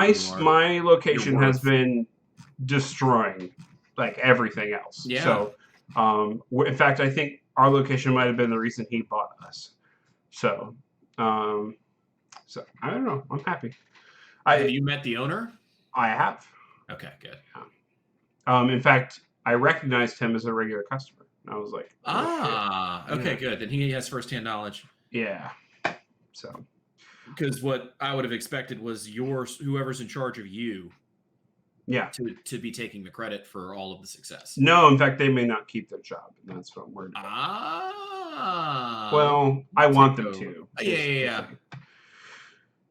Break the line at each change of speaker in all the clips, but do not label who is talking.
My
your
location has
worth.
been destroying like everything else.
Yeah.
So, in fact, I think our location might have been the reason he bought us. So, um, so I don't know. I'm happy.
Have
I
you met the owner?
I have.
Okay, good.
In fact, I recognized him as a regular customer. I was like, oh, shit.
Okay,
Yeah.
good. Then he has firsthand knowledge.
Yeah. So,
Because what I would have expected was whoever's in charge of you
yeah.
to be taking the credit for all of the success.
No, in fact, they may not keep their job, and that's what I'm worried about. Well, I want them to.
Yeah.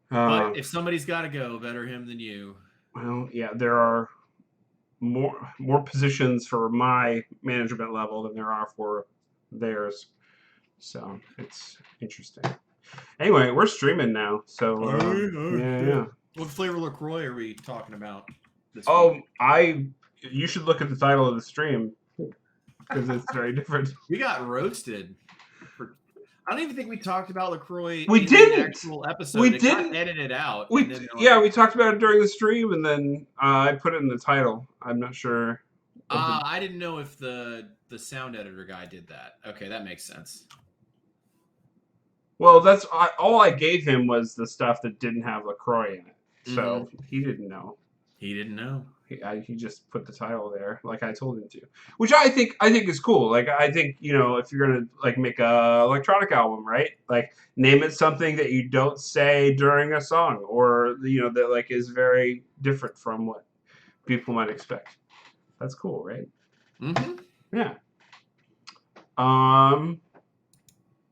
But if somebody's got to go, better him than you.
Well, yeah, there are more positions for my management level than there are for theirs. So it's interesting. Anyway, we're streaming now, so yeah.
What flavor LaCroix are we talking about this
Oh,
week?
you should look at the title of the stream because it's very different.
We got roasted. I don't even think we talked about LaCroix
We
in
didn't.
the actual episode.
We
it
didn't.
Got edited out.
We talked about it during the stream, and then I put it in the title. I'm not sure.
I didn't know if the sound editor guy did that. Okay, that makes sense.
Well, that's all I gave him was the stuff that didn't have LaCroix in it, so he didn't know.
He didn't know.
He just put the title there, like I told him to, which I think is cool. Like I think if you're gonna like make a electronic album, right? Like name it something that you don't say during a song, or that like is very different from what people might expect. That's cool, right? Yeah.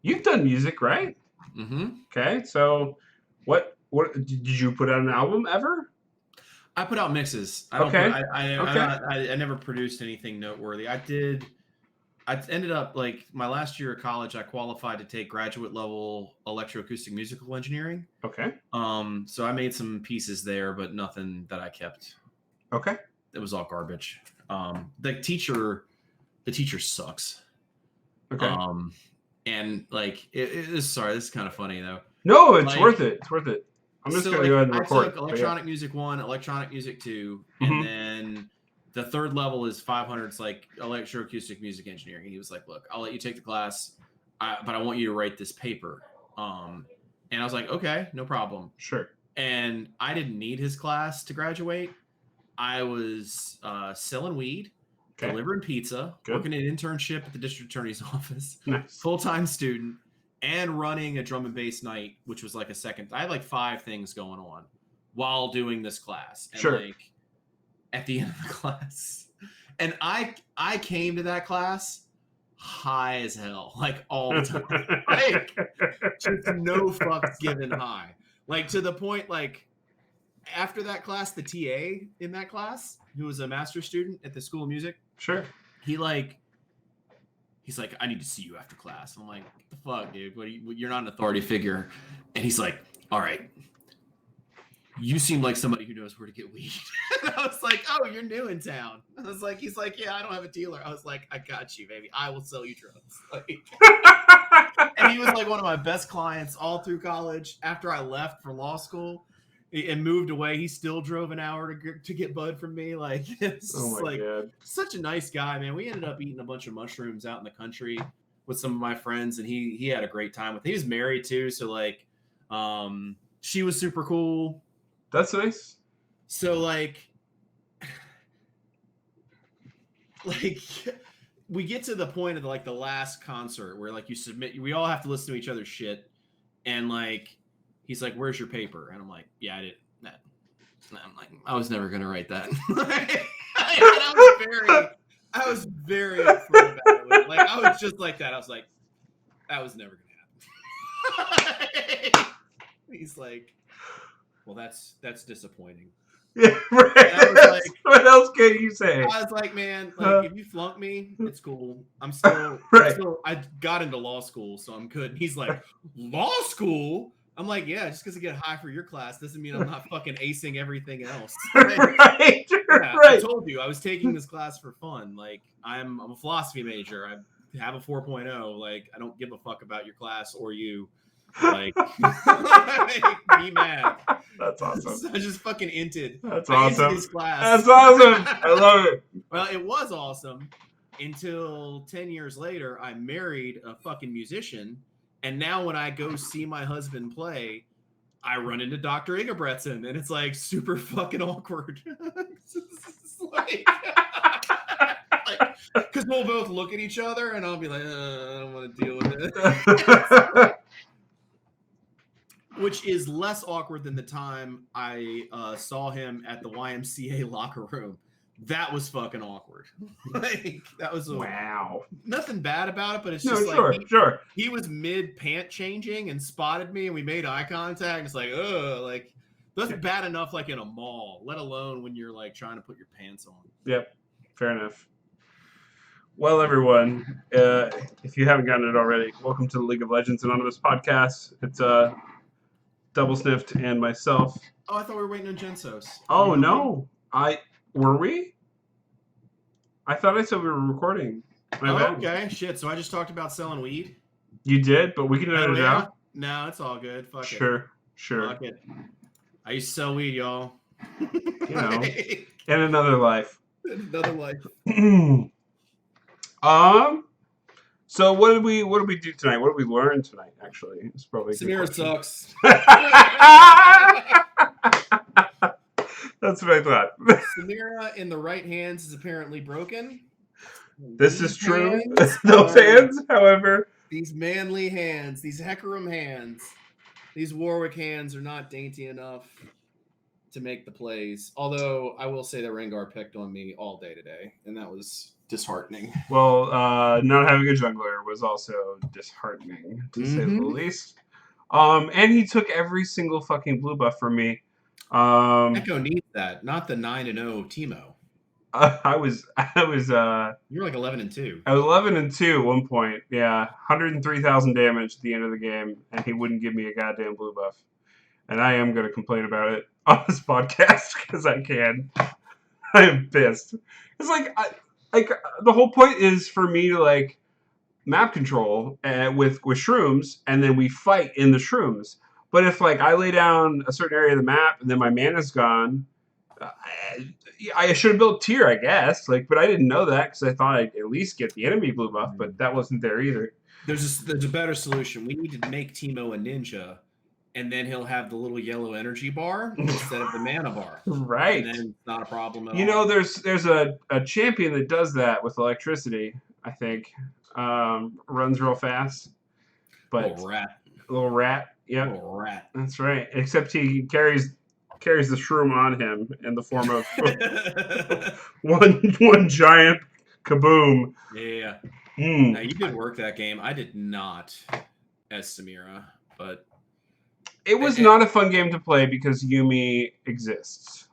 You've done music, right? Okay, so what did you put out an album ever?
I put out mixes. I never produced anything noteworthy. I ended up like my last year of college. I qualified to take graduate level electroacoustic musical engineering.
Okay.
So I made some pieces there, but nothing that I kept.
Okay.
It was all garbage. The teacher sucks.
Okay.
And like sorry, this is kind of funny though.
No, it's worth it. It's worth it. I'm just gonna go ahead and record.
I took electronic music 1, electronic music 2, and then the third level is 500. It's like electroacoustic music engineering. He was like, "Look, I'll let you take the class, but I want you to write this paper." And I was like, "Okay, no problem."
Sure.
And I didn't need his class to graduate. I was selling weed, delivering pizza, working an internship at the district attorney's office, full-time student, and running a drum and bass night, which was like a second. I had like 5 things going on while doing this class. And like at the end of the class, and I came to that class high as hell, like all the time, like just no fucks given high, like to the point like after that class, the TA in that class, who was a master's student at the School of Music, he's like, I need to see you after class. And I'm like, what the fuck, dude? You're not an authority figure. And he's like, all right, you seem like somebody who knows where to get weed. And I was like, oh, you're new in town. And I was like, he's like, yeah, I don't have a dealer. I was like, I got you, baby. I will sell you drugs. And he was like one of my best clients all through college. After I left for law school and moved away, he still drove an hour to get bud from me. Like, it's God. Such a nice guy, man. We ended up eating a bunch of mushrooms out in the country with some of my friends, and he had a great time with. He was married too, so like, she was super cool.
That's nice.
So like we get to the point of like the last concert where like you submit, we all have to listen to each other's shit, and like he's like, "Where's your paper?" And I'm like, "Yeah, I didn't." I'm like, I was never gonna write that. I was very upfront about it. Like I was just like that. I was like, that was never gonna happen. He's like, well, that's disappointing.
Yeah, right. Like, what else can you say?
I was like, man, like if you flunk me, it's cool. I'm still, I got into law school, so I'm good. And he's like, law school? I'm like, yeah, just because I get high for your class doesn't mean I'm not fucking acing everything else. Like,
right.
I told you I was taking this class for fun. Like I'm a philosophy major. I have a 4.0. Like I don't give a fuck about your class or you. Like, be mad.
That's awesome.
So I just fucking inted.
That's
I
awesome.
inted his class.
That's awesome. I love it.
Well, it was awesome until 10 years later, I married a fucking musician. And now when I go see my husband play, I run into Dr. Ingebretson, and it's like super fucking awkward. It's like, because we'll both look at each other, and I'll be like, I don't want to deal with it. Which is less awkward than the time I saw him at the YMCA locker room. That was fucking awkward. Like, that was
wow.
Nothing bad about it, but it's
no,
just
sure,
like
sure.
He was mid pant changing and spotted me, and we made eye contact. And it's like, ugh, like that's bad enough, like in a mall, let alone when you're like trying to put your pants on.
Yep, fair enough. Well, everyone, if you haven't gotten it already, welcome to the League of Legends Anonymous podcast. It's Double Sniffed and myself.
Oh, I thought we were waiting on Gensos.
Oh no, were we? I thought I said we were recording.
Okay, shit. So I just talked about selling weed.
You did, but we can edit it out.
No, it's all good. Fuck
it. Sure.
Fuck it. I used to sell weed, y'all.
You know, in another life.
Another life.
So what did we do tonight? What did we learn tonight? Actually, it's probably
Samira sucks.
That's what I thought.
Samira in the right hands is apparently broken.
This is true. Those hands, however,
these manly hands, these Hecarim hands, these Warwick hands are not dainty enough to make the plays. Although I will say that Rengar picked on me all day today, and that was disheartening.
Well, not having a jungler was also disheartening, to say the least. And he took every single fucking blue buff from me.
Echo needs that, not the 9-0 Teemo.
I was.
You were like 11-2.
I was 11-2 at one point. Yeah, 103,000 damage at the end of the game, and he wouldn't give me a goddamn blue buff. And I am going to complain about it on this podcast because I can. I am pissed. It's like the whole point is for me to like map control with shrooms, and then we fight in the shrooms. But if like I lay down a certain area of the map and then my mana's gone, I should have built tier, I guess. Like, but I didn't know that because I thought I'd at least get the enemy blue buff, but that wasn't there either.
There's a better solution. We need to make Teemo a ninja, and then he'll have the little yellow energy bar instead of the mana bar.
Right.
And then it's not a problem at all.
You know, there's a champion that does that with electricity, I think. Runs real fast. But little rat. Yep.
Little rat.
That's right. Except he carries the shroom on him in the form of one giant kaboom.
Yeah. Now, you did work that game. I did not as Samira, but
it was not a fun game to play because Yuumi exists.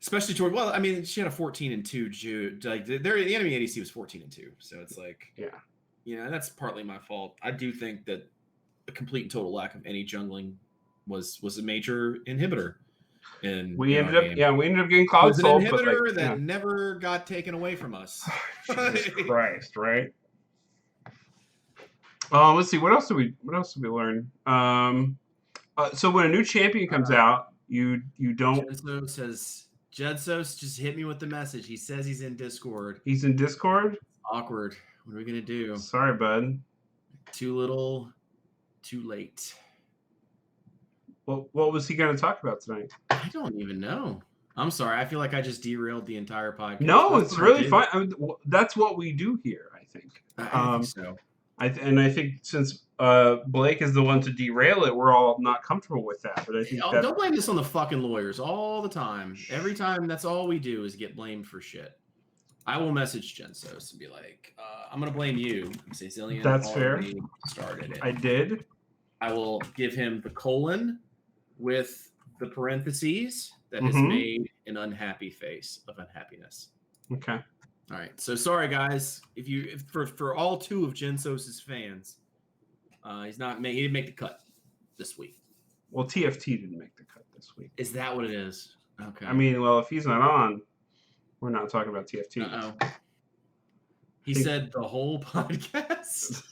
Especially toward, well, I mean, she had a 14-2 like the enemy ADC was 14-2, so it's like,
yeah,
you know, that's partly my fault. I do think that a complete and total lack of any jungling was a major inhibitor. And
we ended up getting Cloud Soul,
an inhibitor that never got taken away from us.
Jesus Christ, right? Let's see, what else did we learn? So when a new champion comes out, you don't.
Jedsos just hit me with the message. He says he's in Discord.
He's in Discord?
Awkward. What are we gonna do?
Sorry, bud.
Too little, too late.
Well, what was he going to talk about tonight?
I don't even know. I'm sorry. I feel like I just derailed the entire podcast.
No, it's really fun. I mean, that's what we do here, I think.
I think so.
I think since Blake is the one to derail it, we're all not comfortable with that. But I think
don't blame this on the fucking lawyers all the time. Every time, that's all we do is get blamed for shit. I will message Gensos and be like, I'm going to blame you. Say Zillion.
That's fair.
Started it.
I did.
I will give him the colon with the parentheses that has made an unhappy face of unhappiness.
Okay.
All right. So sorry, guys. If for all two of Gensos's fans, he didn't make the cut this week.
Well, TFT didn't make the cut this week.
Is that what it is? Okay.
I mean, well, if he's not on, we're not talking about TFT.
Uh-oh. He said the whole podcast.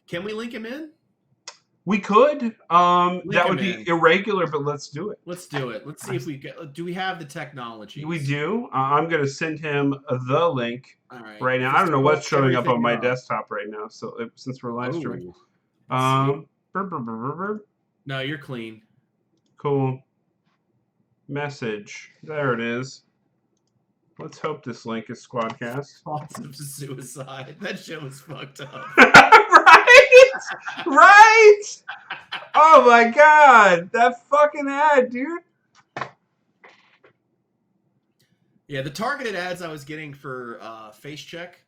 Can we link him in?
We could. That would be
in.
irregular, but let's do it.
Let's do it. Let's see if do we have the technology?
We do. I'm going to send him the link right now. I don't know what's showing up on my desktop right now. So since we're live streaming,
no, you're clean.
Cool. Message. There it is. Let's hope this link is Squadcast.
Thoughts of suicide. That shit was fucked up.
Right? Oh my god. That fucking ad, dude.
Yeah, the targeted ads I was getting for Face Check,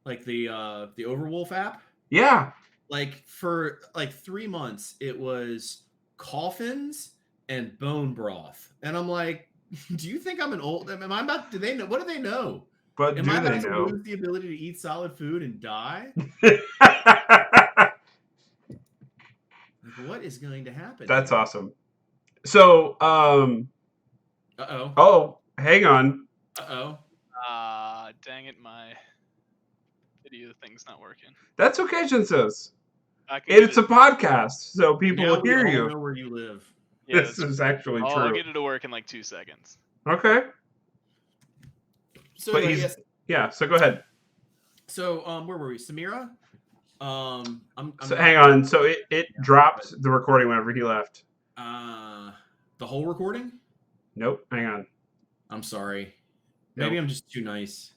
like the Overwolf app.
Yeah.
Like for like 3 months, it was coffins and bone broth. And I'm like, do you think I'm an old? Am I about? Do they know? What do they know?
But
am
do
I about
they
to
know?
lose the ability to eat solid food and die? What is going to happen?
That's awesome. So,
uh-oh.
Oh, hang on.
Uh-oh.
Dang it, my video thing's not working.
That's okay, Jinsos. It's a podcast, so people will hear you.
Know where you live.
Yeah,
this is actually true.
I'll get it to work in like 2 seconds.
Okay.
So
yeah. So go ahead.
So where were we? Samira.
Hang on. So it dropped the recording whenever he left.
The whole recording?
Nope. Hang on.
I'm sorry. Maybe I'm just too nice.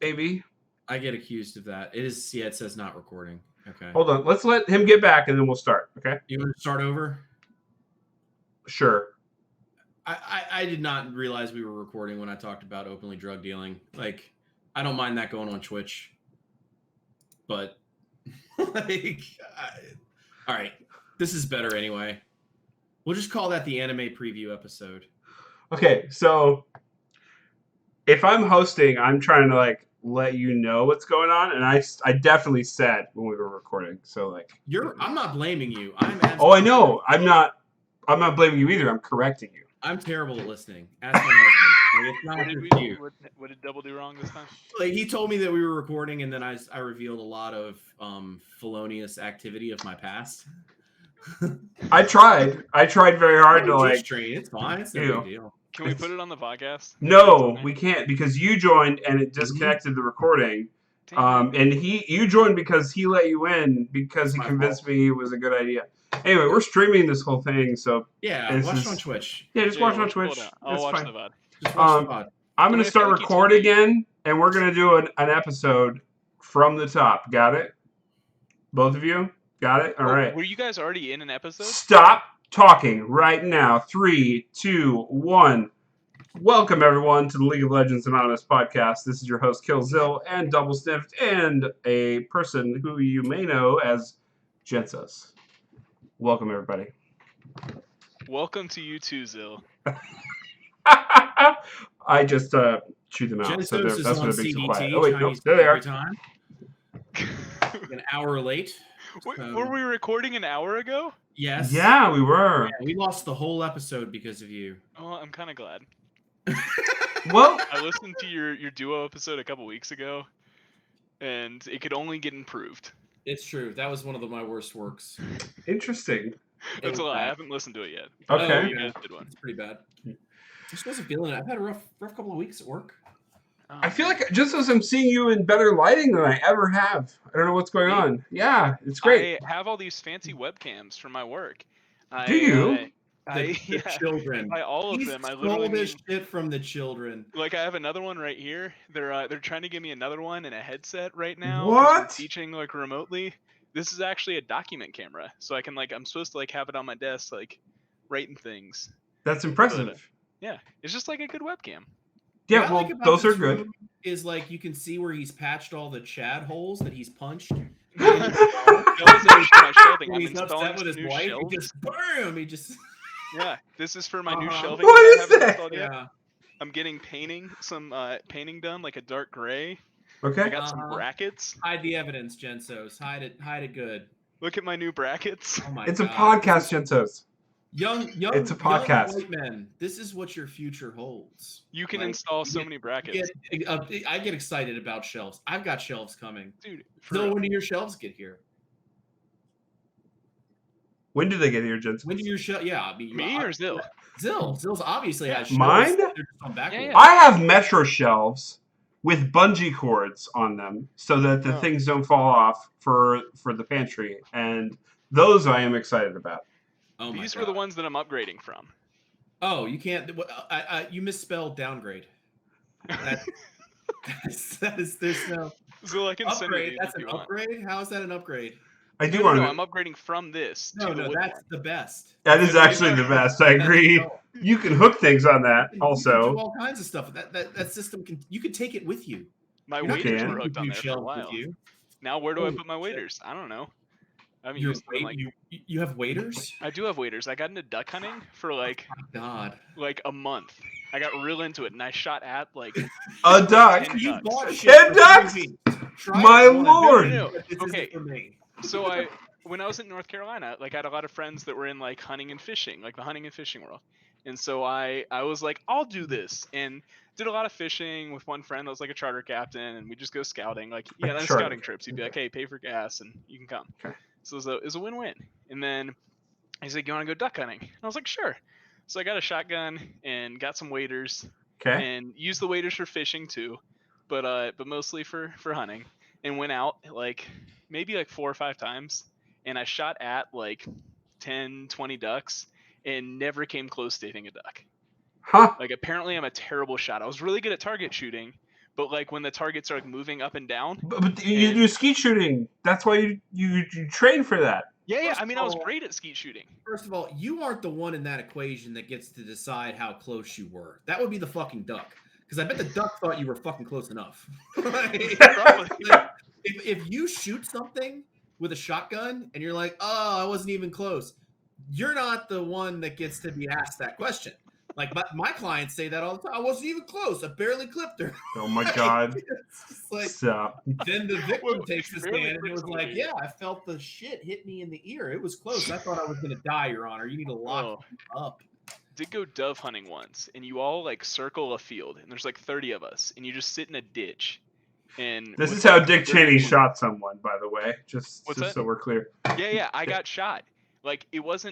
Maybe.
I get accused of that. It is. Yeah, it says not recording. Okay.
Hold on. Let's let him get back and then we'll start. Okay.
You want to start over?
Sure.
I did not realize we were recording when I talked about openly drug dealing. Like, I don't mind that going on Twitch, but like, all right, this is better anyway. We'll just call that the anime preview episode.
Okay, so if I'm hosting, I'm trying to like let you know what's going on, and I definitely said when we were recording. So like,
I'm not blaming you.
I know. I'm not blaming you either. I'm correcting you.
I'm terrible at listening. Ask my husband. Like, it's not
what did Double do wrong this time?
Like, he told me that we were recording, and then I revealed a lot of felonious activity of my past.
I tried very hard to like.
It's fine. It's no big deal.
Can we put it on the podcast?
No, we can't because you joined and it disconnected the recording. And you joined because he let you in because he convinced me it was a good idea. Anyway, we're streaming this whole thing, so
watch it on Twitch.
Yeah, just watch it on Twitch.
I'll watch the VOD.
Just watch the VOD.
I'm gonna start record again, and we're gonna do an episode from the top. Got it? Both of you got it? All right.
Were you guys already in an episode?
Stop talking right now. 3, 2, 1. Welcome everyone to the League of Legends Anonymous podcast. This is your host Killzill and Double Sniffed, and a person who you may know as Jensus. Welcome everybody.
Welcome to you too, Zill.
I just chewed them out. So that's what it makes it quiet. Oh wait, nope, there they are.
Time. An hour late.
Were we recording an hour ago?
Yes.
Yeah, we were.
Yeah, we lost the whole episode because of you.
Oh, I'm kind of glad.
Well,
I listened to your duo episode a couple weeks ago, and it could only get improved.
It's true. That was one of my worst works.
Interesting.
That's a lie. I haven't listened to it yet.
Okay.
You guys did one.
It's pretty bad. I just wasn't feeling it. I've had a rough couple of weeks at work.
I feel like just as I'm seeing you in better lighting than I ever have. I don't know what's going on. Yeah, it's great.
I have all these fancy webcams for my work.
Do you?
The children.
By all of them, I
literally stole this shit from the children.
Like, I have another one right here. They're trying to give me another one and a headset right now.
What?
I'm teaching like remotely. This is actually a document camera, so I can I'm supposed to like have it on my desk, like writing things.
That's impressive.
But, yeah, it's just like a good webcam.
Yeah, well, those are good.
Is like you can see where he's patched all the Chad holes that he's punched.
He's upset with his wife.
He just boom. He just.
Yeah, this is for my new shelving.
What is that?
Yeah, I'm getting some painting done, like a dark gray.
Okay.
I got some brackets.
Hide the evidence, Jensos. Hide it good.
Look at my new brackets.
Oh my
it's
God.
A podcast, Jensos.
Young,
it's a podcast.
Young white men, this is what your future holds.
You can install so many brackets.
I get excited about shelves. I've got shelves coming.
Dude,
so when do your shelves get here?
When do they get here, Jensen?
When do your shelf? Yeah, I mean,
Me or Zill?
Zill's obviously has shelves.
Mine?
They're just on back.
Yeah.
I have Metro shelves with bungee cords on them so that the things don't fall off for the pantry, and those I am excited about.
Oh, these were the ones that I'm upgrading from.
Oh, you can't. You misspelled downgrade. That is there's no
So I can
upgrade. That's an upgrade. How is that an upgrade?
I do want to.
I'm upgrading from this.
No, that's the best.
That is actually the best. I agree. You can hook things on that also.
You can do all kinds of stuff. That system can. You can take it with you.
My waders were hooked on there for a while. Now where do I put my waders? I don't know. I mean,
you have waders?
I do have waders. I got into duck hunting for like a month. I got real into it, and I shot at like
a duck.
10
ducks. My lord.
No. Okay. So when I was in North Carolina, like I had a lot of friends that were in like hunting and fishing, like the hunting and fishing world. And so I was like, I'll do this, and did a lot of fishing with one friend that was like a charter captain, and we just go scouting, like scouting trips. He'd be like, hey, pay for gas and you can come.
Okay.
So it was a win-win. And then he's like, you want to go duck hunting? And I was like, sure. So I got a shotgun and got some waders.
Okay.
And used the waders for fishing too, but mostly for hunting. And went out like maybe like 4 or 5 times, and I shot at like 10, 20 ducks and never came close to hitting a duck.
Huh.
Like apparently I'm a terrible shot. I was really good at target shooting, but like when the targets are like moving up and down.
But you do skeet shooting. That's why you train for that.
Yeah. I mean, I was great at skeet shooting.
First of all, you aren't the one in that equation that gets to decide how close you were. That would be the fucking duck. Because I bet the duck thought you were fucking close enough. If you shoot something with a shotgun and you're like, oh, I wasn't even close, you're not the one that gets to be asked that question. Like my clients say that all the time. I wasn't even close. I barely clipped her.
Oh my god!
Like, then the victim takes the stand and it was like, "Yeah, I felt the shit hit me in the ear. It was close. I thought I was gonna die, Your Honor. You need to lock me up."
Did go dove hunting once, and you all like circle a field, and there's like 30 of us, and you just sit in a ditch. And
this is how Dick Cheney shot someone, by the way. Just so we're clear.
Yeah. I got shot. Like it was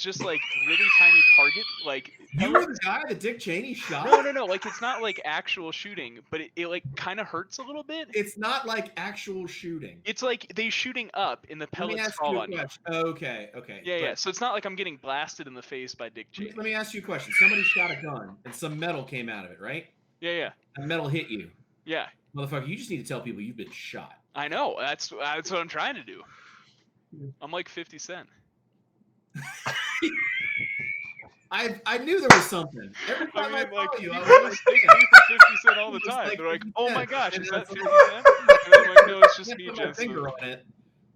just like really tiny target. Like
you were the guy that Dick Cheney shot.
No. Like it's not like actual shooting, but it like kind of hurts a little bit.
It's not like actual shooting.
It's like they shooting up and the pellets fall on you.
Okay.
Yeah. So it's not like I'm getting blasted in the face by Dick Cheney.
Let me ask you a question. Somebody shot a gun and some metal came out of it, right?
Yeah.
And metal hit you.
Yeah.
Motherfucker, you just need to tell people you've been shot.
I know. That's what I'm trying to do. I'm like 50 Cent.
I knew there was something. Every time I
like,
you,
I was thinking 50 Cent all the time. Like, they're like, oh my gosh, is that 50 Cent? And I'm like, no, it's just me, Jensen.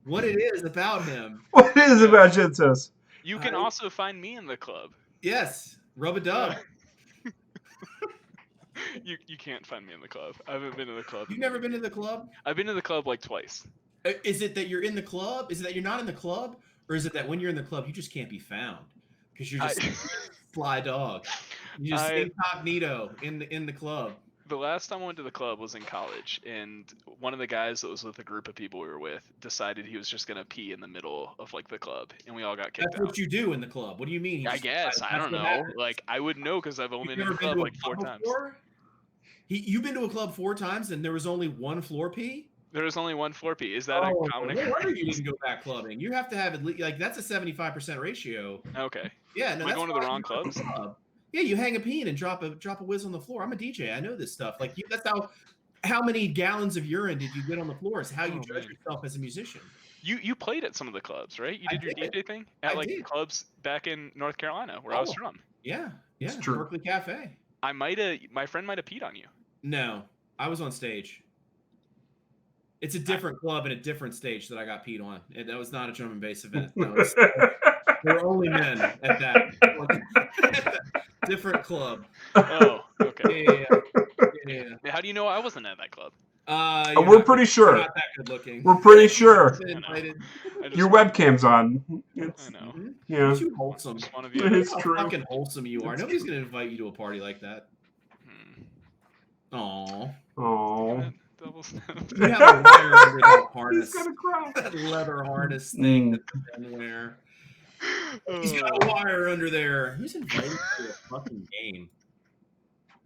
What it is about him.
What it is about Jensen.
You can also find me in the club.
Yes. Rub a dub.
You can't find me in the club. I haven't been in the club.
You've never been to the club?
I've been to the club like twice.
Is it that you're in the club? Is it that you're not in the club? Or is it that when you're in the club, you just can't be found? Because you're just fly dog. You're just incognito in the club.
The last time I went to the club was in college, and one of the guys that was with a group of people we were with decided he was just going to pee in the middle of like the club, and we all got kicked out.
That's what you do in the club. What do you mean?
I guess. I don't know. Happens. Like, I wouldn't know because I've only been to the club like 4 times.
You've been to a club 4 times and there was only one floor pee?
There was only one floor pee. Is that a common?
No wonder you didn't go back clubbing. You have to have at least that's a 75% ratio.
Okay.
Yeah, no,
am I going to the wrong clubs?
Yeah, you hang a pee and drop a whiz on the floor. I'm a DJ. I know this stuff. Like that's how many gallons of urine did you get on the floor? Is how you judge yourself as a musician.
You played at some of the clubs, right? You did your DJ thing at clubs back in North Carolina where I was from.
Yeah, Berkeley Cafe.
My friend might have peed on you.
No, I was on stage. It's a different club and a different stage that I got peed on. That was not a drum and bass event. No, there were only men at that. Different club.
Oh, okay.
Yeah.
How do you know I wasn't at that club?
We're pretty sure.
Not that good looking.
We're pretty sure.
Your
webcam's on.
I know.
Yeah.
Too wholesome.
It's true.
How fucking wholesome you are. Nobody's gonna invite you to a party like that. Aww. You have a wire under that harness.
He's gonna cry.
That leather harness thing that the men wear. He's got a wire under there. Who's invited to a fucking game?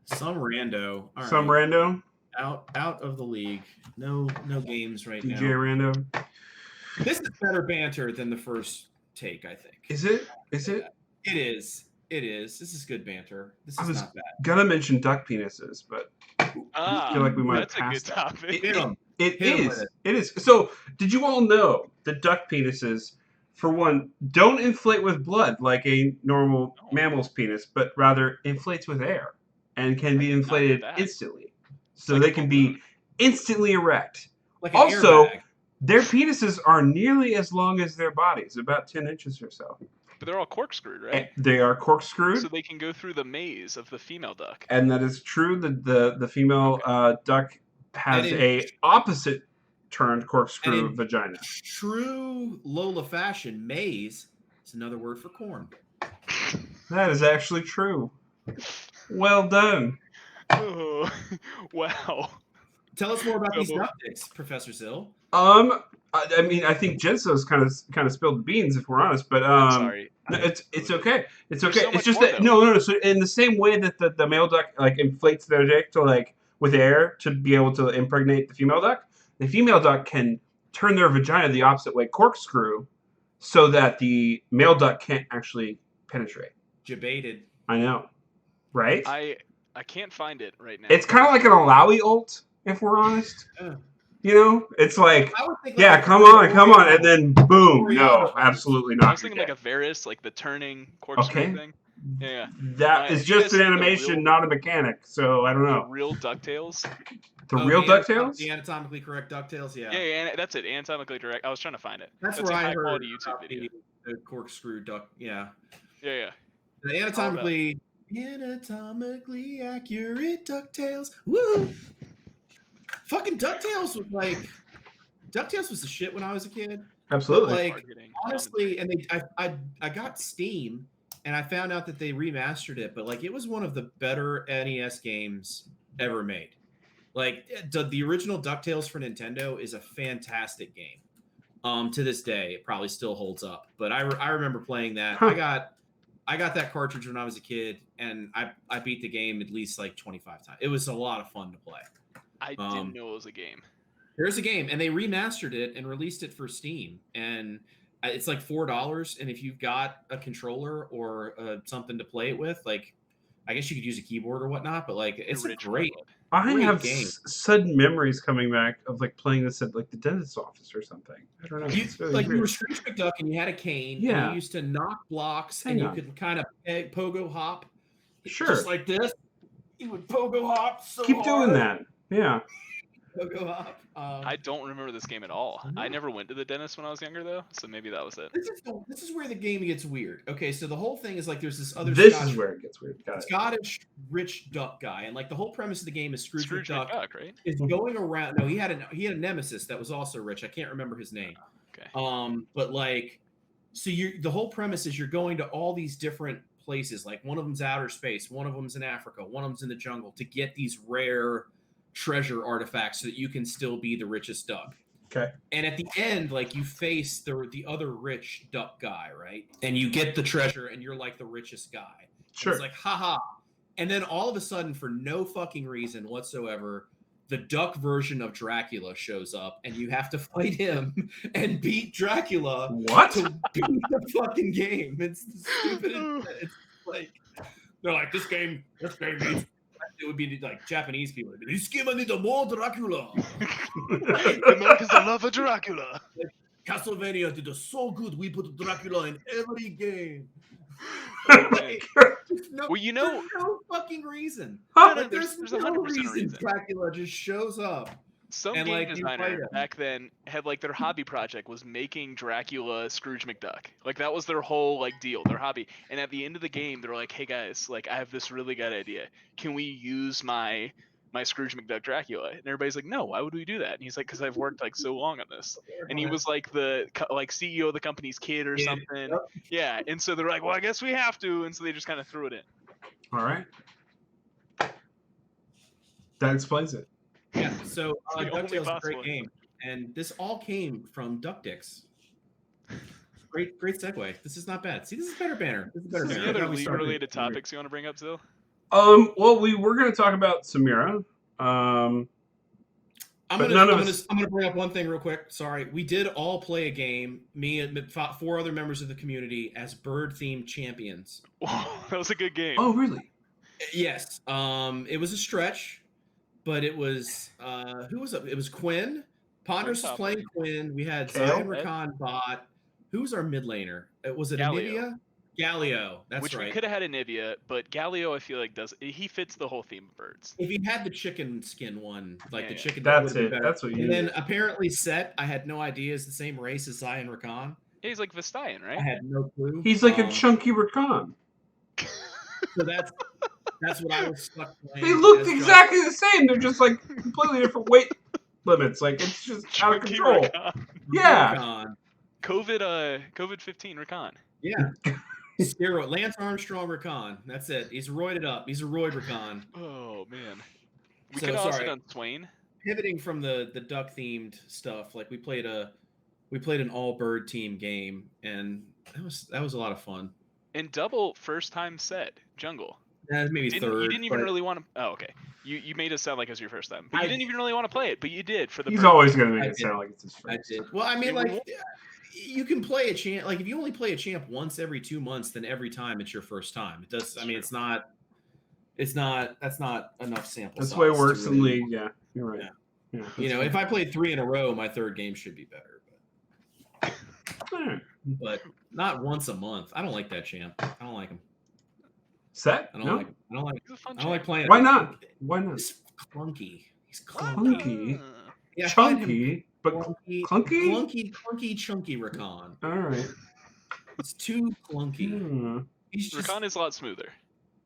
Some rando. All
Some
right.
rando.
Out of the league. No games right
DJ
now.
Rando.
This is better banter than the first take, I think.
Is it? Is it?
It is. It is. This is good banter. This is not bad.
Gonna mention duck penises, but I feel like we might
that's
have
a good
passed
topic.
It is. So, did you all know that duck penises, for one, don't inflate with blood like a normal mammal's penis, but rather inflates with air and can be inflated instantly. So like they can be instantly erect.
Like an
also,
airbag.
Their penises are nearly as long as their bodies, about 10 inches or so.
But they're all corkscrewed, right?
And they are corkscrewed.
So they can go through the maze of the female duck.
And that is true. The female duck has a opposite turned corkscrew vagina.
True Lola fashion, maize is another word for corn.
That is actually true. Well done.
Oh, wow.
Tell us more about these duck dicks, Professor Zill.
I mean, I think Jenso's kind of spilled the beans, if we're honest. But
I'm sorry.
No, it's okay. It's okay.
So
it's just that no. So in the same way that the male duck like inflates their dick to like with air to be able to impregnate the female duck, the female duck can turn their vagina the opposite way, corkscrew, so that the male duck can't actually penetrate.
Debated.
I know, right?
I can't find it right now.
It's kind of like an Alawi ult, if we're honest. You know, it's like, yeah, come on, and then boom. No, absolutely not.
I was thinking like a Varus, like the turning corkscrew thing. Yeah.
That is just an animation, not a mechanic. So I don't know.
The real DuckTales.
The real DuckTales?
The anatomically correct DuckTales, yeah.
Yeah, that's it. Anatomically correct. I was trying to find it.
That's
a
where
high
I heard
quality YouTube video.
The corkscrew duck. Yeah.
Yeah.
The anatomically accurate DuckTales. Woo! Fucking DuckTales was the shit when I was a kid.
Absolutely.
But honestly, and I got Steam and I found out that they remastered it, but it was one of the better NES games ever made. The original DuckTales for Nintendo is a fantastic game. To this day, it probably still holds up. But I remember playing that. I got that cartridge when I was a kid, and I beat the game at least 25 times. It was a lot of fun to play.
I didn't know it was a game.
There's a game, and they remastered it and released it for Steam, and it's $4. And if you've got a controller or something to play it with, I guess you could use a keyboard or whatnot. But it's a great.
I have sudden memories coming back of playing this at the dentist's office or something. I don't know.
You were Scrooge McDuck and you had a cane.
Yeah.
And you used to knock blocks and you could kind of pogo hop.
Sure.
Just like this. You would pogo hop so
Keep doing that. Yeah.
Pogo hop.
I don't remember this game at all. I never went to the dentist when I was younger, though, so maybe that was it.
This is where the game gets weird. Okay, so the whole thing is there's this other.
This is where it gets weird.
Scottish rich duck guy, and the whole premise of the game is Scrooge McDuck
right?
is going around. No, he had a nemesis that was also rich. I can't remember his name.
Okay.
But so the whole premise is you're going to all these different places. One of them's outer space, one of them's in Africa, one of them's in the jungle to get these rare treasure artifacts so that you can still be the richest duck.
Okay.
And at the end, you face the other rich duck guy, right? And you get the treasure and you're the richest guy.
Sure.
And it's haha. And then all of a sudden, for no fucking reason whatsoever, the duck version of Dracula shows up and you have to fight him and beat Dracula.
What?
To beat the fucking game. It's the stupidest. It's they're this game needs. It would be Japanese people. This game need more Dracula.
Americans love a Dracula.
Castlevania did so good. We put Dracula in every game. There's no fucking reason. There's no reason Dracula just shows up.
Some game designer back then had their hobby project was making Dracula Scrooge McDuck. That was their whole deal, their hobby. And at the end of the game, they're hey guys, I have this really good idea. Can we use my Scrooge McDuck Dracula? And everybody's no, why would we do that? And he's because I've worked so long on this. And he was the CEO of the company's kid or something. Yeah. And so they're well, I guess we have to. And so they just kind of threw it in.
All right. That explains it.
Yeah, so DuckTales is a great game, and this all came from Duck Dicks. Great segue. This is not bad. See, this is better banner. This is better banner.
Any other league-related topics you want to bring up, Zill?
Well, we were going to talk about Samira.
I'm gonna bring up one thing real quick. Sorry, we did all play a game. Me and 4 other members of the community as bird-themed champions.
Oh, that was a good game.
Oh, really?
Yes. It was a stretch, but it was who was it? It was Quinn. Ponderous was playing Quinn. We had Zion Rakan bot. Who was our mid laner? Was it Anivia? Galio. That's
Which
right.
we could have had Anivia, but Galio I feel like he fits the whole theme of birds.
If he had the chicken skin one, like the chicken,
that's it. That's what you.
And then apparently Set, I had no idea, is the same race as Zion Rakan.
Yeah, he's like Vistayan, right?
I had no clue.
He's like a chunky Rakan.
So that's what I was stuck playing.
They looked exactly the same. They're just like completely different weight limits. Like it's just out of control.
Rakan.
Yeah.
Rakan. COVID 15 Rakan.
Yeah. Steroid. Lance Armstrong Rakan. That's it. He's roided up. He's a roid Rakan.
Oh man. We could have also done Swain.
Pivoting from the duck themed stuff, like we played an all bird team game, and that was a lot of fun.
And double first time set jungle.
Maybe third.
You didn't even really want to. Oh, okay. You made it sound like it was your first time, but you didn't even really want to play it. But you did for the.
He's always gonna make it sound like it's his first.
I did. Well, I mean, like, you can play a champ. Like, if you only play a champ once every 2 months, then every time it's your first time. It does. I mean, it's not. That's not enough sample.
That's way worse than League. Yeah, you're right.
Yeah. You know, if I played 3 in a row, my third game should be better. But not once a month. I don't like that champ. I don't like him.
Set?
I don't like playing.
Why not? Why not?
He's clunky. He's clunky.
Yeah, chunky, but clunky?
Clunky, chunky Rakan.
All right.
It's too clunky.
Rakan is a lot smoother.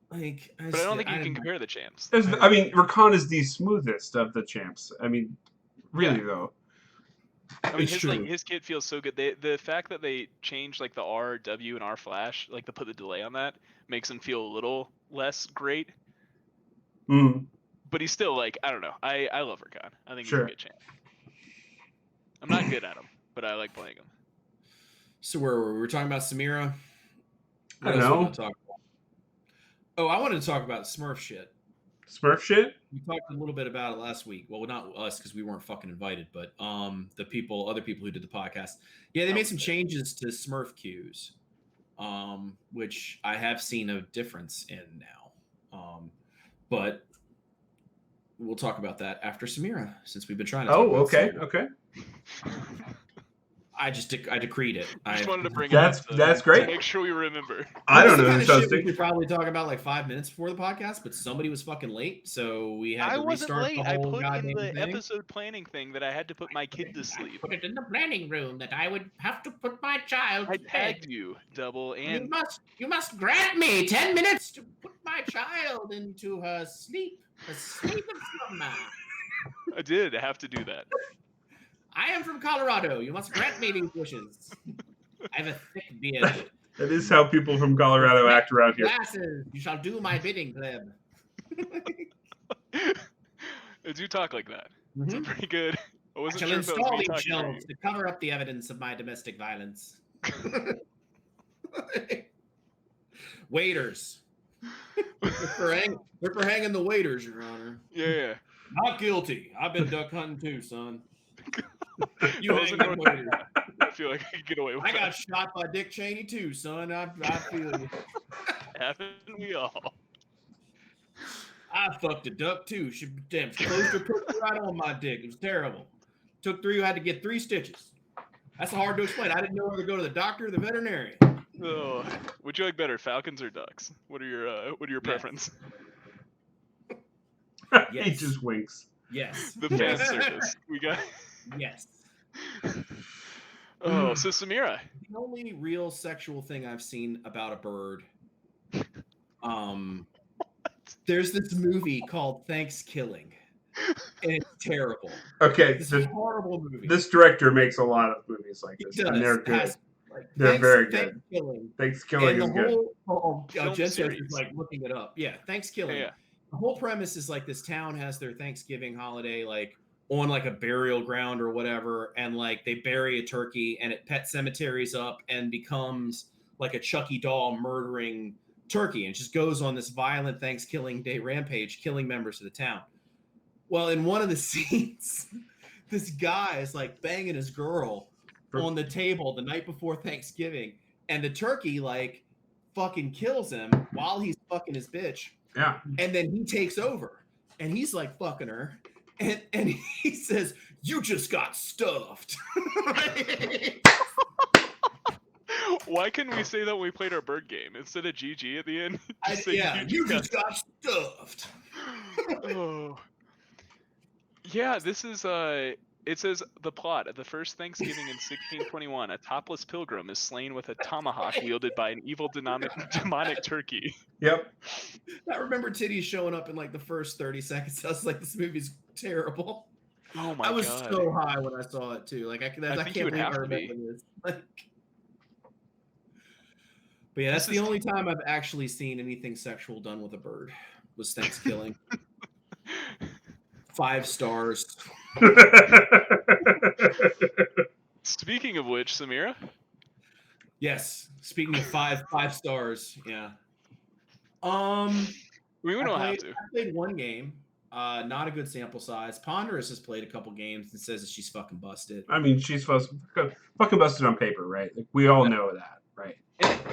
But I
don't think you can compare the champs.
I mean, Rakan is the smoothest of the champs. I mean, really though.
I mean, his kit feels so good. The fact that they changed like the R, W, and R flash, like to put the delay on that, makes him feel a little less great. But he's still like, I don't know. I love Rakan. I think he's a good champ. I'm not good at him, but I like playing him.
So where were we? We're talking about Samira.
I don't know.
Oh, I wanted to talk about Smurf shit.
Smurf shit?
We talked a little bit about it last week. Well, not us because we weren't fucking invited, but other people who did the podcast. Yeah, they made some changes to Smurf queues, which I have seen a difference in now. But we'll talk about that after Samira, since we've been trying to.
Okay.
I decreed it.
I just wanted to bring
that's great.
To make sure we remember.
I don't know.
We could probably talk about like 5 minutes before the podcast, but somebody was fucking late, so we had to restart the whole
I put
goddamn
in the
thing.
episode planning thing that I had to put my kid to sleep.
Put it in the planning room that I would have to put my child.
I tagged you, Double, and
you must grant me 10 minutes to put my child into her sleep. A sleep of slumber.
I did have to do that.
I am from Colorado. You must grant me these wishes. I have a thick beard.
That is how people from Colorado act around here.
Glasses. You shall do my bidding, pleb.
Did you talk like that? It's pretty good.
I shall install these shelves to cover up the evidence of my domestic violence. Waiters. They're for hanging the waiters, Your Honor.
Yeah.
Not guilty. I've been duck hunting too, son. You hang the waiters.
I feel like I could get away with
that. I got shot by Dick Cheney too, son. I feel you.
Haven't we all?
I fucked a duck too. She closed her pussy right on my dick. It was terrible. I had to get 3 stitches. That's hard to explain. I didn't know whether to go to the doctor or the veterinarian.
Oh, would you like better, falcons or ducks? What are your preference?
He just winks.
Yes.
The fan service. We got.
Yes.
Oh, so Samira.
The only real sexual thing I've seen about a bird. There's this movie called Thanksgiving, and it's terrible.
Okay,
it's a horrible movie.
This director makes a lot of movies like this, and they're good. They're very good. Thanksgiving is good.
Jen says is like looking it up. Yeah, Thanksgiving. Yeah. The whole premise is like this town has their Thanksgiving holiday like on like a burial ground or whatever, and like they bury a turkey and it pet cemeteries up and becomes like a Chucky doll murdering turkey and just goes on this violent Thanksgiving Day rampage, killing members of the town. Well, in one of the scenes, this guy is like banging his girl on the table the night before Thanksgiving, and the turkey like fucking kills him while he's fucking his bitch.
Yeah.
And then he takes over and he's like fucking her. And he says, "You just got stuffed."
Why couldn't we say that when we played our bird game instead of GG at the end?
You just got stuffed.
Oh. Yeah, this is it says the plot at the first Thanksgiving in 1621, a topless pilgrim is slain with a tomahawk wielded by an evil demonic turkey.
Yep.
I remember titties showing up in like the first 30 seconds. I was like, this movie's terrible.
Oh my god.
I was so high when I saw it too. Like I can't believe I remember this. Like, but yeah, that's the only time I've actually seen anything sexual done with a bird was Thanksgiving. 5 stars.
Speaking of which, Samira?
Yes. Speaking of 5 stars, yeah.
We don't have to.
I played one game. Not a good sample size. Ponderous has played a couple games and says that she's fucking busted.
I mean, she's fucking busted on paper, right? Like we all know that, right?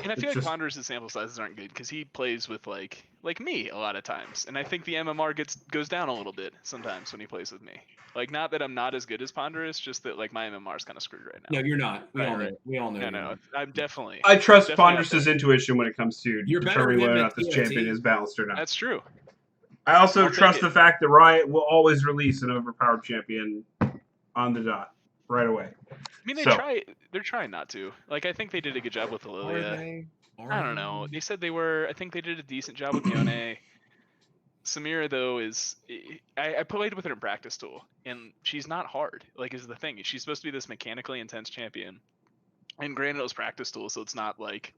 And I feel like Ponderous' sample sizes aren't good because he plays with like me a lot of times, and I think the MMR goes down a little bit sometimes when he plays with me. Like, not that I'm not as good as Ponderous, just that like my MMR is kind of screwed right now.
No, you're not. We all know.
No, I'm definitely.
I trust Ponderous' intuition when it comes to determining whether or not this
TNT.
champion is balanced or not.
That's true.
I also trust the fact that Riot will always release an overpowered champion on the dot right away.
I mean, they're trying not to. Like, I think they did a good job with the Lilia. I don't know. They said they were. I think they did a decent job with Yone. Samira, though, is I played with her in practice tool, and she's not hard. Like, is the thing. She's supposed to be this mechanically intense champion. And granted, it was practice tool, so it's not like,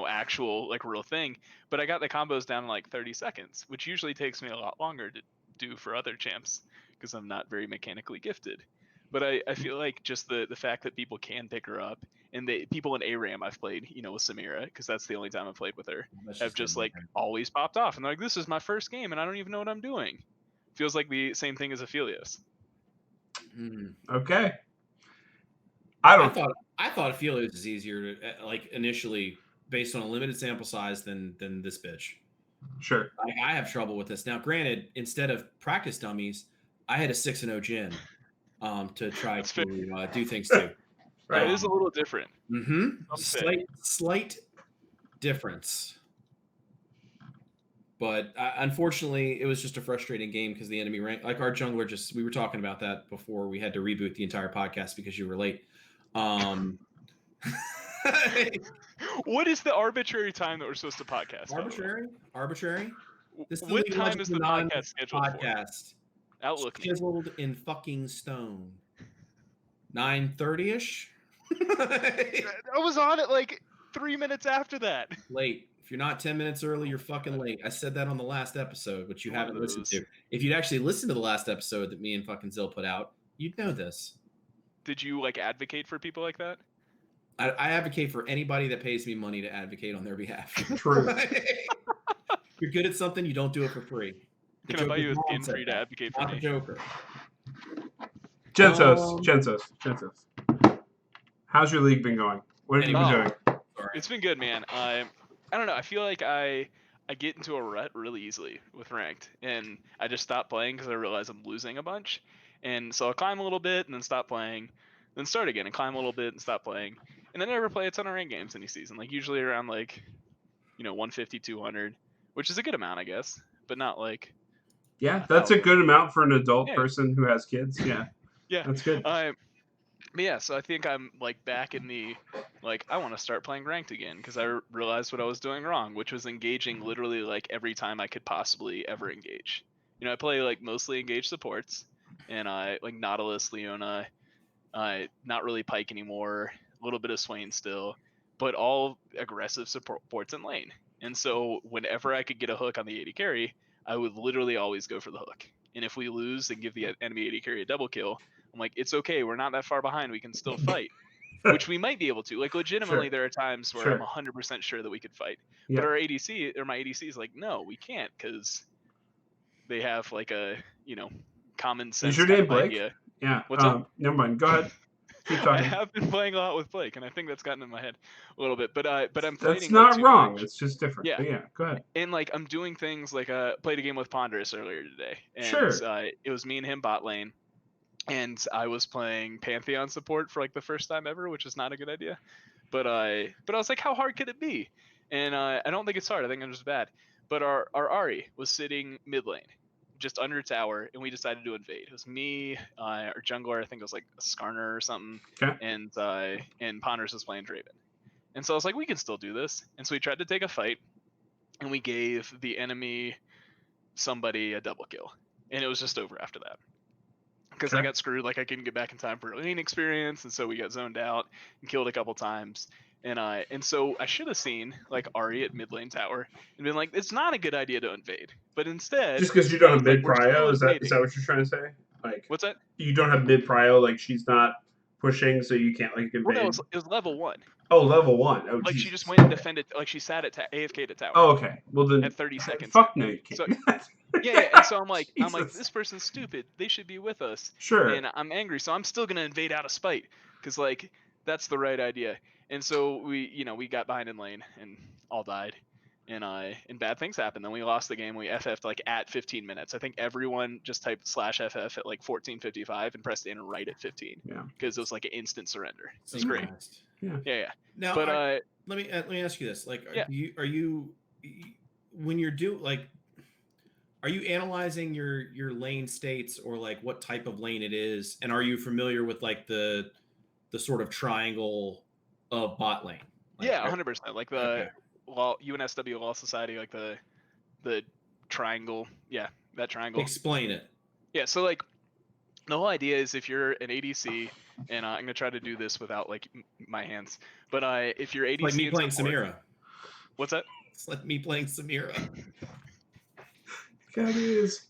actual like real thing. But I got the combos down in like 30 seconds, which usually takes me a lot longer to do for other champs because I'm not very mechanically gifted. But I feel like just the fact that people can pick her up, and people in ARAM I've played, with Samira, because that's the only time I've played with her, have just like always popped off, and they're like, this is my first game, and I don't even know what I'm doing. Feels like the same thing as Aphelios.
Okay.
I thought Aphelios is easier to like initially based on a limited sample size than this bitch.
Sure.
I have trouble with this now. Granted, instead of practice dummies, I had a 6-0 Jin. To try to do things too.
Right.
It is a little different.
Slight difference. But unfortunately, it was just a frustrating game because the enemy rank, like our jungler, we were talking about that before we had to reboot the entire podcast because you were late.
What is the arbitrary time that we're supposed to podcast?
Arbitrary.
What time is the podcast scheduled for?
Outlook chiseled in fucking stone. 9:30ish.
I was on it like 3 minutes after that.
Late. If you're not 10 minutes early, you're fucking late. I said that on the last episode, which you haven't listened to. If you'd actually listened to the last episode that me and fucking Zill put out, you'd know this.
Did you like advocate for people like that?
I advocate for anybody that pays me money to advocate on their behalf.
True.
You're good at something, you don't do it for free.
Can I buy you a skin for you to advocate for me?
Not the Joker.
Gensos. How's your league been going? What have you been doing?
It's been good, man. I don't know. I feel like I get into a rut really easily with ranked, and I just stop playing because I realize I'm losing a bunch. And so I'll climb a little bit and then stop playing, then start again and climb a little bit and stop playing. And then I never play a ton of ranked games any season. Like usually around like, 150, 200, which is a good amount, I guess, but not like.
Yeah, that's a good amount for an adult person who has kids. Yeah.
Yeah.
That's good.
But yeah, so I think I'm like back in the I want to start playing ranked again because I realized what I was doing wrong, which was engaging literally like every time I could possibly ever engage. I play like mostly engaged supports, and I like Nautilus, Leona, not really Pike anymore, a little bit of Swain still, but all aggressive supports in lane. And so whenever I could get a hook on the AD carry, I would literally always go for the hook. and if we lose and give the enemy AD carry a double kill, I'm like, it's okay, we're not that far behind, we can still fight. Which we might be able to. Like, legitimately,
Sure.
there are times where I'm 100% sure that we could fight. But our ADC, or my ADC, is like, no, we can't, because they have like a, common sense
Is your
kind
name
of
Blake?
idea.
Yeah.
What's up?
Never mind. Go ahead. Keep talking.
I have been playing a lot with Blake, and I think that's gotten in my head a little bit. But I'm
That's
fighting
not
like too
wrong.
much.
It's just different.
Yeah.
But yeah. Go ahead.
And like I'm doing things like played a game with Ponderous earlier today, and
Sure.
It was me and him bot lane, and I was playing Pantheon support for like the first time ever, which is not a good idea. But I was like, how hard could it be? And I don't think it's hard. I think I'm just bad. But our Ari was sitting mid lane, just under tower, and we decided to invade. It was me, our jungler, I think it was like a Skarner or something,
Okay.
and Ponderous was playing Draven. And so I was like, we can still do this. And so we tried to take a fight, and we gave the enemy somebody a double kill, and it was just over after that. Because I got screwed, like I couldn't get back in time for lane experience, and so we got zoned out and killed a couple times. And so I should have seen like Ari at mid lane tower and been like, it's not a good idea to invade. But instead,
just because you don't have mid
like,
prio, is that what you're trying to say? Like,
what's that?
You don't have mid prio, like she's not pushing, so you can't like invade.
Well, no, it was level 1.
Oh, level 1. Oh,
like
Jesus.
She just went and defended. Like she sat at AFK to tower.
Oh, okay. Well then,
at 30 seconds.
Fuck no, you can't.
So, yeah. And so I'm like, this person's stupid. They should be with us.
Sure.
And I'm angry, so I'm still gonna invade out of spite, because like that's the right idea. And so we got behind in lane and all died, and bad things happened. Then we lost the game. We FF'd like at 15 minutes. I think everyone just typed /FF at like 14:55 and pressed enter right at 15.
Yeah.
Because it was like an instant surrender. It was great. Yeah.
Now,
but
let me ask you this: like, are you when you're are you analyzing your lane states, or like what type of lane it is, and are you familiar with like the sort of triangle of bot lane?
Like, 100%. Like the UNSW Law Society, like the triangle. Yeah, that triangle.
Explain it.
Yeah, so like the whole idea is, if you're an ADC, and I'm gonna try to do this without like my hands, but if you're ADC,
it's like me playing Samira.
What's that?
It's like me playing Samira.
God, it is.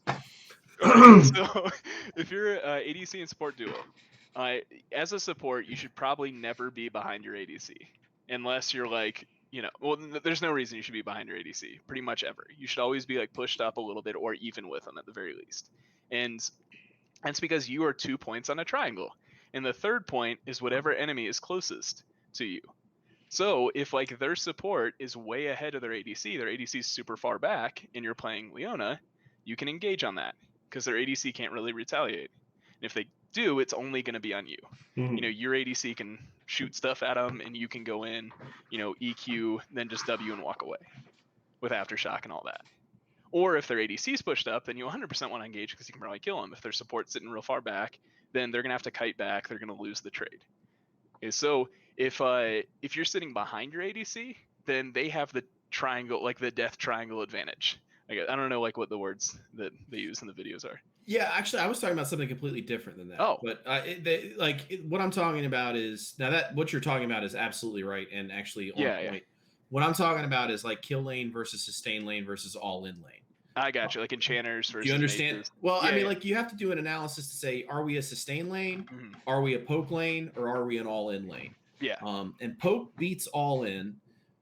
So if you're ADC and support duo, as a support, you should probably never be behind your ADC, unless you're like, there's no reason you should be behind your ADC, pretty much ever. You should always be like pushed up a little bit, or even with them at the very least. And that's because you are 2 points on a triangle, and the third point is whatever enemy is closest to you. So if like their support is way ahead of their ADC is super far back, and you're playing Leona, you can engage on that, because their ADC can't really retaliate. And if they do, it's only going to be on you.
Mm-hmm.
Your ADC can shoot stuff at them, and you can go in, EQ, then just W and walk away with Aftershock and all that. Or if their ADC's pushed up, then you 100% want to engage, because you can probably kill them. If their support's sitting real far back, then they're going to have to kite back. They're going to lose the trade. Okay, so if you're sitting behind your ADC, then they have the triangle, like the death triangle advantage. Like, I don't know like what the words that they use in the videos are.
Yeah, actually, I was talking about something completely different than that.
Oh,
but what I'm talking about is, now that what you're talking about is absolutely right, and actually on point. Yeah. What I'm talking about is like kill lane versus sustain lane versus all in lane.
I got you. Like enchanters versus.
Do you understand?
Mages.
Well, I mean, like you have to do an analysis to say, are we a sustain lane? Mm-hmm. Are we a poke lane? Or are we an all in lane?
Yeah.
And poke beats all in,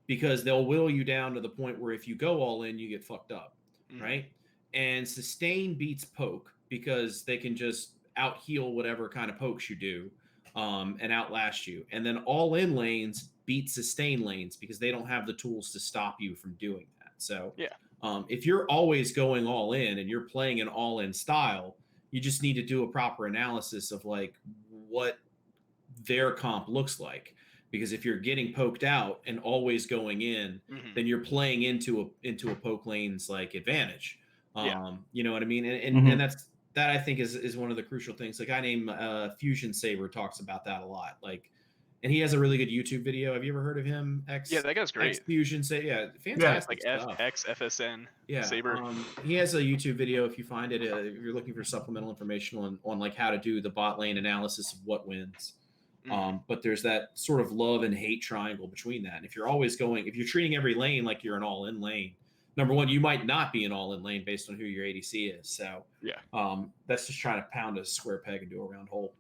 because they'll whittle you down to the point where if you go all in, you get fucked up, right? And sustain beats poke, because they can just out heal whatever kind of pokes you do, and outlast you. And then all in lanes beat sustain lanes, because they don't have the tools to stop you from doing that. So
yeah.
If you're always going all in and you're playing an all in style, you just need to do a proper analysis of like what their comp looks like. Because if you're getting poked out and always going in, then you're playing into a poke lane's like advantage. You know what I mean? And that I think is one of the crucial things. A guy named Fusion Saber talks about that a lot. Like, and he has a really good YouTube video. Have you ever heard of him?
Yeah, that guy's great.
Fusion Saber, fantastic.
Yeah, like FXFSN.
Yeah,
Saber.
He has a YouTube video. If you find it, if you're looking for supplemental information on like how to do the bot lane analysis of what wins. But there's that sort of love and hate triangle between that. And if you're treating every lane like you're an all-in lane, number one, you might not be an all-in lane based on who your ADC is. So that's just trying to pound a square peg into a round hole.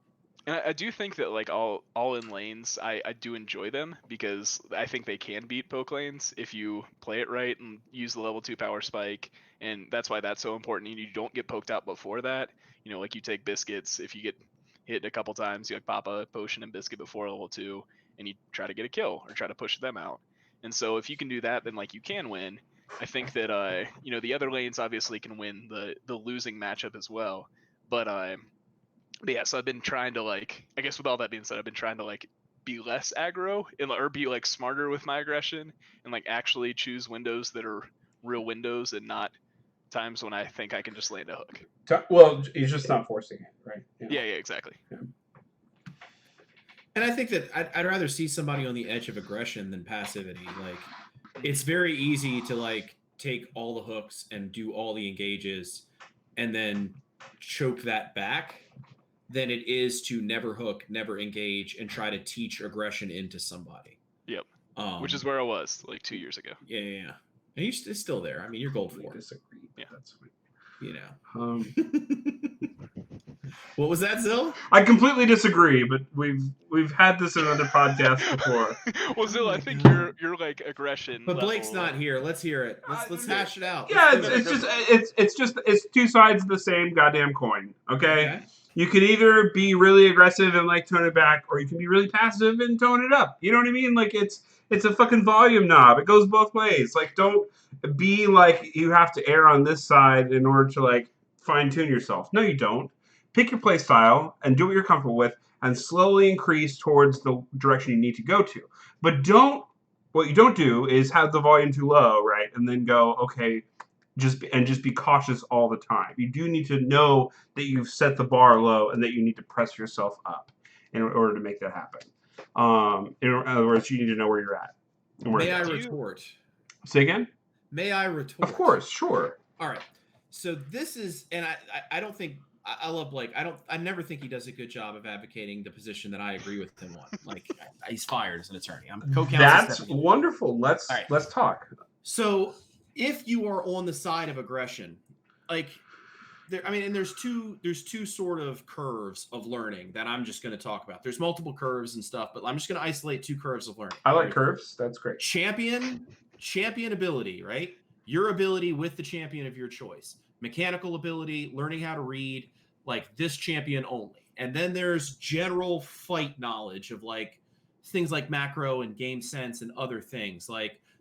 And I do think that like all in lanes, I do enjoy them because I think they can beat poke lanes if you play it right and use the level 2 power spike, and that's why that's so important. You don't get poked out before that. Like you take biscuits, if you get hit a couple times, you like pop a potion and biscuit before level 2, and you try to get a kill or try to push them out. And so if you can do that, then like you can win. I think that the other lanes obviously can win the losing matchup as well, but yeah, so I've been trying to I guess with all that being said, I've been trying to be less aggro or be smarter with my aggression and actually choose windows that are real windows and not times when I think I can just land a hook.
Well, you're just not forcing it, right?
Yeah, exactly.
Yeah.
And I think that I'd rather see somebody on the edge of aggression than passivity. It's very easy to take all the hooks and do all the engages and then choke that back than it is to never hook, never engage, and try to teach aggression into somebody.
Yep. Which is where I was 2 years ago.
Yeah. And it's still there. I mean, you're gold for.
Disagree.
Yeah.
That's fine.
What was that, Zil?
I completely disagree, but we've had this in other podcasts before.
Well, Zil, I think you're aggression.
But Blake's not here. Let's hear it. Let's hash it out.
Yeah, it's just two sides of the same goddamn coin. Okay? You can either be really aggressive and tone it back, or you can be really passive and tone it up. You know what I mean? It's a fucking volume knob. It goes both ways. Don't be you have to err on this side in order to fine tune yourself. No, you don't. Pick your play style and do what you're comfortable with, and slowly increase towards the direction you need to go to. But what you don't do is have the volume too low, right? And then go, okay, just be cautious all the time. You do need to know that you've set the bar low and that you need to press yourself up in order to make that happen. In other words, you need to know where you're at.
May I retort?
Say again?
May I retort?
Of course, sure.
All right. So this is, and I don't think, I love Blake. I never think he does a good job of advocating the position that I agree with him on. He's fired as an attorney. I'm co-counsel.
That's wonderful. Let's talk.
So if you are on the side of aggression, there's two sort of curves of learning that I'm just going to talk about. There's multiple curves and stuff, but I'm just going to isolate two curves of learning.
I like curves. That's great.
Champion ability, right? Your ability with the champion of your choice. Mechanical ability, learning how to read, this champion only. And then there's general fight knowledge of things like macro and game sense and other things,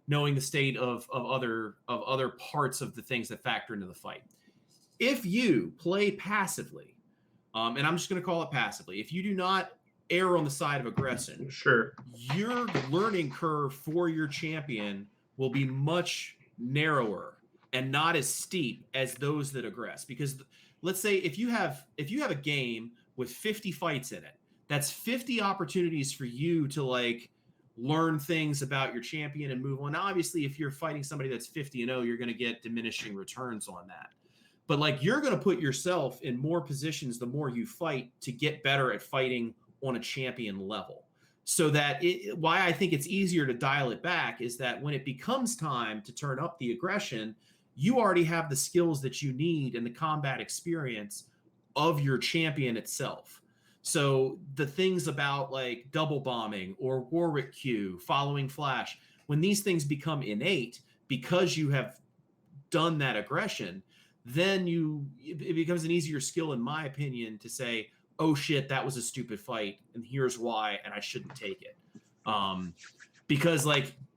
knowing the state of other parts of the things that factor into the fight. If you play passively, and I'm just going to call it passively, if you do not err on the side of aggression,
sure,
your learning curve for your champion will be much narrower and not as steep as those that aggress. Because let's say if you have a game with 50 fights in it, that's 50 opportunities for you to learn things about your champion and move on. Now, obviously, if you're fighting somebody that's 50-0, you're going to get diminishing returns on that. But you're going to put yourself in more positions the more you fight to get better at fighting on a champion level. So that why I think it's easier to dial it back is that when it becomes time to turn up the aggression, you already have the skills that you need and the combat experience of your champion itself. So the things about double bombing or Warwick Q, following flash, when these things become innate because you have done that aggression, then it becomes an easier skill, in my opinion, to say, oh shit, that was a stupid fight, and here's why, and I shouldn't take it. Because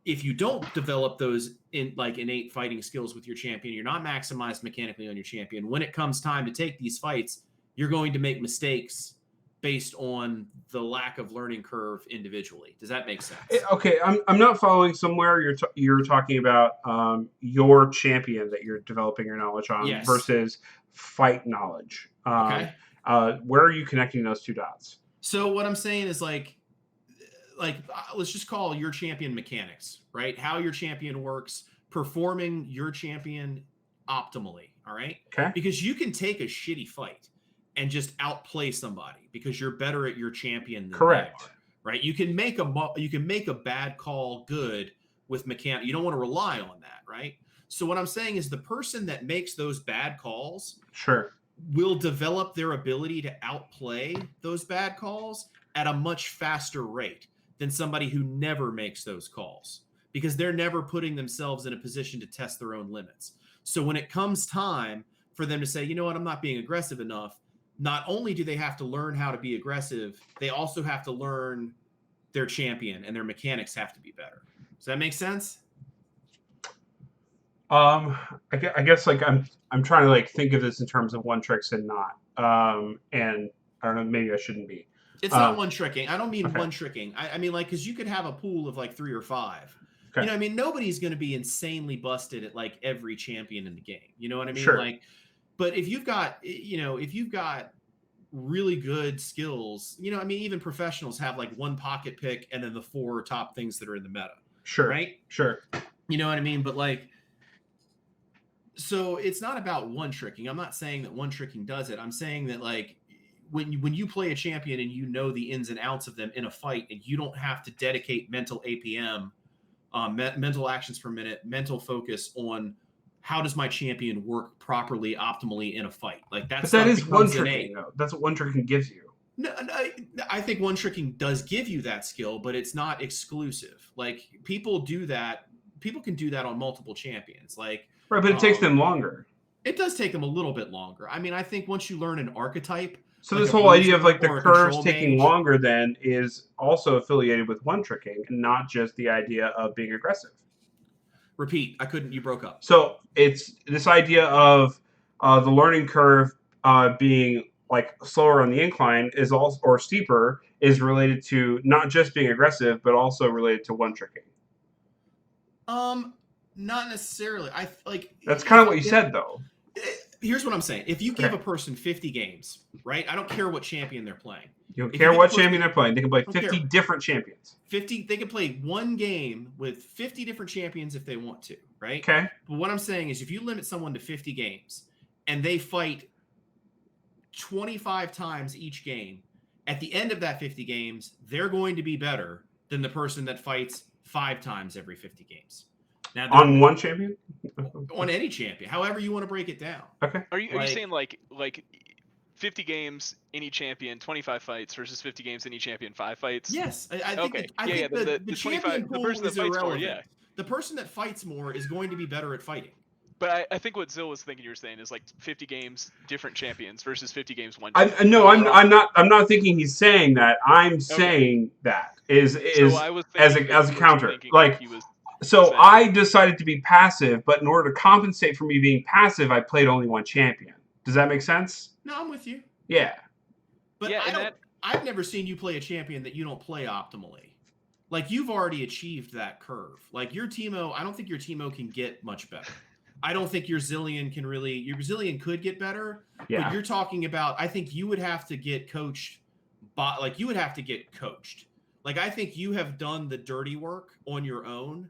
if you don't develop those innate fighting skills with your champion, you're not maximized mechanically on your champion. When it comes time to take these fights, you're going to make mistakes based on the lack of learning curve individually. Does that make sense?
Okay, I'm not following somewhere. You're talking about your champion that you're developing your knowledge on versus fight knowledge.
Okay.
Where are you connecting those two dots?
So what I'm saying is let's just call your champion mechanics, right? How your champion works, performing your champion optimally. All right.
Okay.
Because you can take a shitty fight and just outplay somebody because you're better at your champion than
correct.
They are, right? You can make a bad call good with mechanic. You don't want to rely on that, right? So what I'm saying is the person that makes those bad calls
Sure.
will develop their ability to outplay those bad calls at a much faster rate than somebody who never makes those calls, because they're never putting themselves in a position to test their own limits. So when it comes time for them to say, you know what, I'm not being aggressive enough, not only do they have to learn how to be aggressive, they also have to learn their champion, and their mechanics have to be better. Does that make sense?
I guess like I'm trying to like think of this in terms of one tricks and not. And I don't know, maybe I shouldn't be.
It's not one tricking. I don't mean
okay.
one tricking. I mean, like, because you could have a pool of like 3 or 5.
Okay.
You know, I mean, nobody's going to be insanely busted at like every champion in the game. You know what I mean?
Sure.
Like, but if you've got, if you've got really good skills, I mean, even professionals have like one pocket pick and then the 4 top things that are in the meta.
Sure.
Right?
Sure.
You know what I mean? But like, so it's not about one tricking. I'm not saying that one tricking does it. I'm saying that like when you play a champion and you know the ins and outs of them in a fight, and you don't have to dedicate mental APM, mental actions per minute, mental focus on how does my champion work properly, optimally in a fight. Like
that is one tricking. Though. That's what one tricking gives you.
No, I think one tricking does give you that skill, but it's not exclusive. Like people do that. People can do that on multiple champions. Like
right, but it takes them longer.
It does take them a little bit longer. I mean, I think once you learn an archetype.
So like this whole idea of like the curves taking longer then is also affiliated with one tricking, and not just the idea of being aggressive.
Repeat. You broke up.
So it's this idea of the learning curve being like slower on the incline is also, or steeper, is related to not just being aggressive, but also related to one tricking.
Not necessarily. I like
that's kind of what you said, though.
Here's what I'm saying. If you give a person 50 games, right? I don't care what champion they're playing.
You don't care what champion they're playing. They can play 50 different champions.
50. They can play one game with 50 different champions if they want to, right?
Okay.
But what I'm saying is if you limit someone to 50 games and they fight 25 times each game, at the end of that 50 games, they're going to be better than the person that fights 5 times every 50 games.
Now, on one champion?
On any champion, however you want to break it down.
Okay.
Are you saying like 50 games any champion, 25 fights versus 50 games any champion, 5 fights?
Yes, I think.
Okay.
I think the champion pool
the person that
is
fights
irrelevant.
more, yeah.
The person that fights more is going to be better at fighting.
But I think what Zill was thinking you were saying is like 50 games different champions versus 50 games one.
No, I'm not thinking he's saying that. I'm saying that is so as a counter. Like so I decided to be passive, but in order to compensate for me being passive, I played only one champion. Does that make sense?
No, I'm with you.
Yeah.
But yeah, I've never seen you play a champion that you don't play optimally. Like you've already achieved that curve. Like your Teemo, I don't think your Teemo can get much better. I don't think your Zilean can really. Your Zilean could get better, but you're talking about. I think you would have to get coached. Like you would have to get coached. Like I think you have done the dirty work on your own,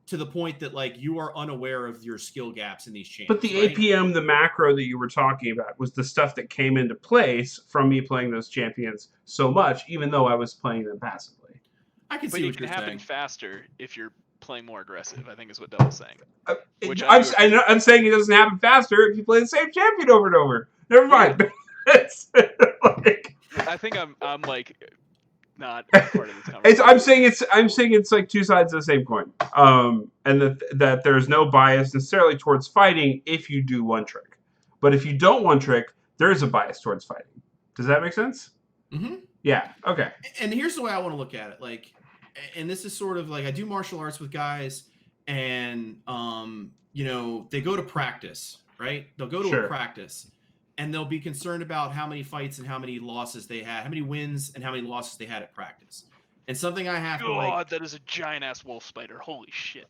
to the point that like you are unaware of your skill gaps in these champions.
But the APM, the macro that you were talking about, was the stuff that came into place from me playing those champions so much, even though I was playing them passively.
I can see what you're saying. But it can happen
faster if you're playing more aggressive, I think is what Devil's saying.
I'm saying it doesn't happen faster if you play the same champion over and over. Never mind.
Yeah. I think I'm like not part of this conversation.
I'm saying it's like two sides of the same coin. And that there's no bias necessarily towards fighting if you do one trick. But if you don't one trick, there is a bias towards fighting. Does that make sense?
Mm-hmm.
Yeah. Okay.
And here's the way I want to look at it. Like, and this is sort of like I do martial arts with guys, and they go to practice, right? They'll go to a practice, and they'll be concerned about how many fights and how many losses they had, how many wins and how many losses they had at practice. And something I have to like.
God, that is a giant ass wolf spider. Holy shit.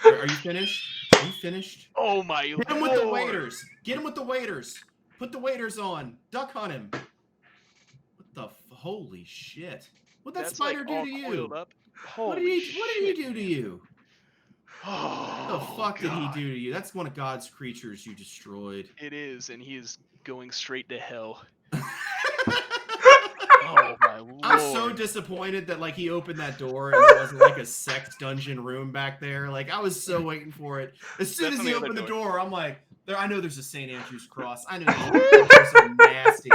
Are you finished? Are you finished?
Oh my
Get him with the waiters. Get him with the waiters. Put the waiters on. Duck hunt him. What the holy shit. What'd that spider do to you? What did he do to you?
Oh,
what the fuck did he do to you? That's one of God's creatures you destroyed.
It is, and he is going straight to hell.
Oh
Oh my lord!
I'm so disappointed that like he opened that door and there wasn't like a sex dungeon room back there. Like I was so waiting for it. As soon
That's
as
on
he
the other
opened the
door.
door, I'm like, I know there's a St. Andrew's cross. I know these pictures are nasty.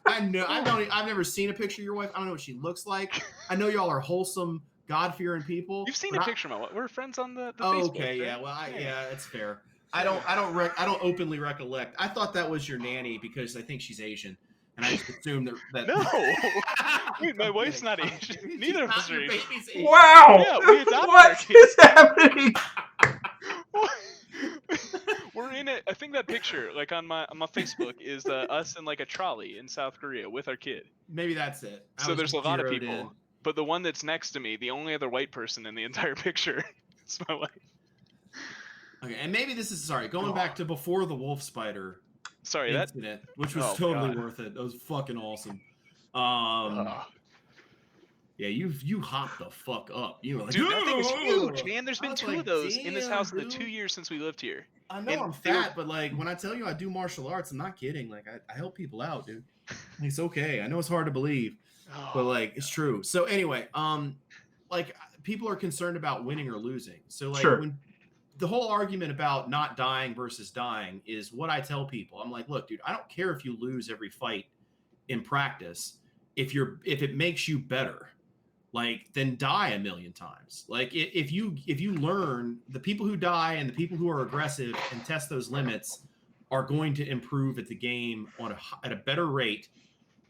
I've never seen a picture of your wife. I don't know what she looks like. I know y'all are wholesome, God-fearing people.
You've seen a picture of my wife. We're friends on the
Oh,
Facebook.
okay,
right?
yeah. Well, yeah, it's fair. I don't openly recollect. I thought that was your nanny because I think she's Asian, and I just assumed that.
No, wait, my wife's not Asian. Neither of us are Asian.
Asian.
Wow!
Yeah, we adopted our
What
kid.
is happening?
We're in it. I think that picture, like on my Facebook, is us in like a trolley in South Korea with our kid.
Maybe that's it.
So there's a lot of people, but the one that's next to me, the only other white person in the entire picture, is my wife.
Okay, and maybe this is going back to before the wolf spider incident, which was totally worth it. That was fucking awesome. Yeah, you hopped the fuck up. You were like,
dude, that thing is huge, man. There's been two of those in this house
dude.
in the 2 years since we lived here.
I know I'm fat, but like when I tell you I do martial arts, I'm not kidding. Like I help people out, dude. It's okay. I know it's hard to believe, but like it's true. So anyway, like people are concerned about winning or losing. So like when the whole argument about not dying versus dying is what I tell people. I'm like, look, dude, I don't care if you lose every fight in practice. If it makes you better, like then die a million times. Like if you learn, the people who die and the people who are aggressive and test those limits are going to improve at the game at a better rate,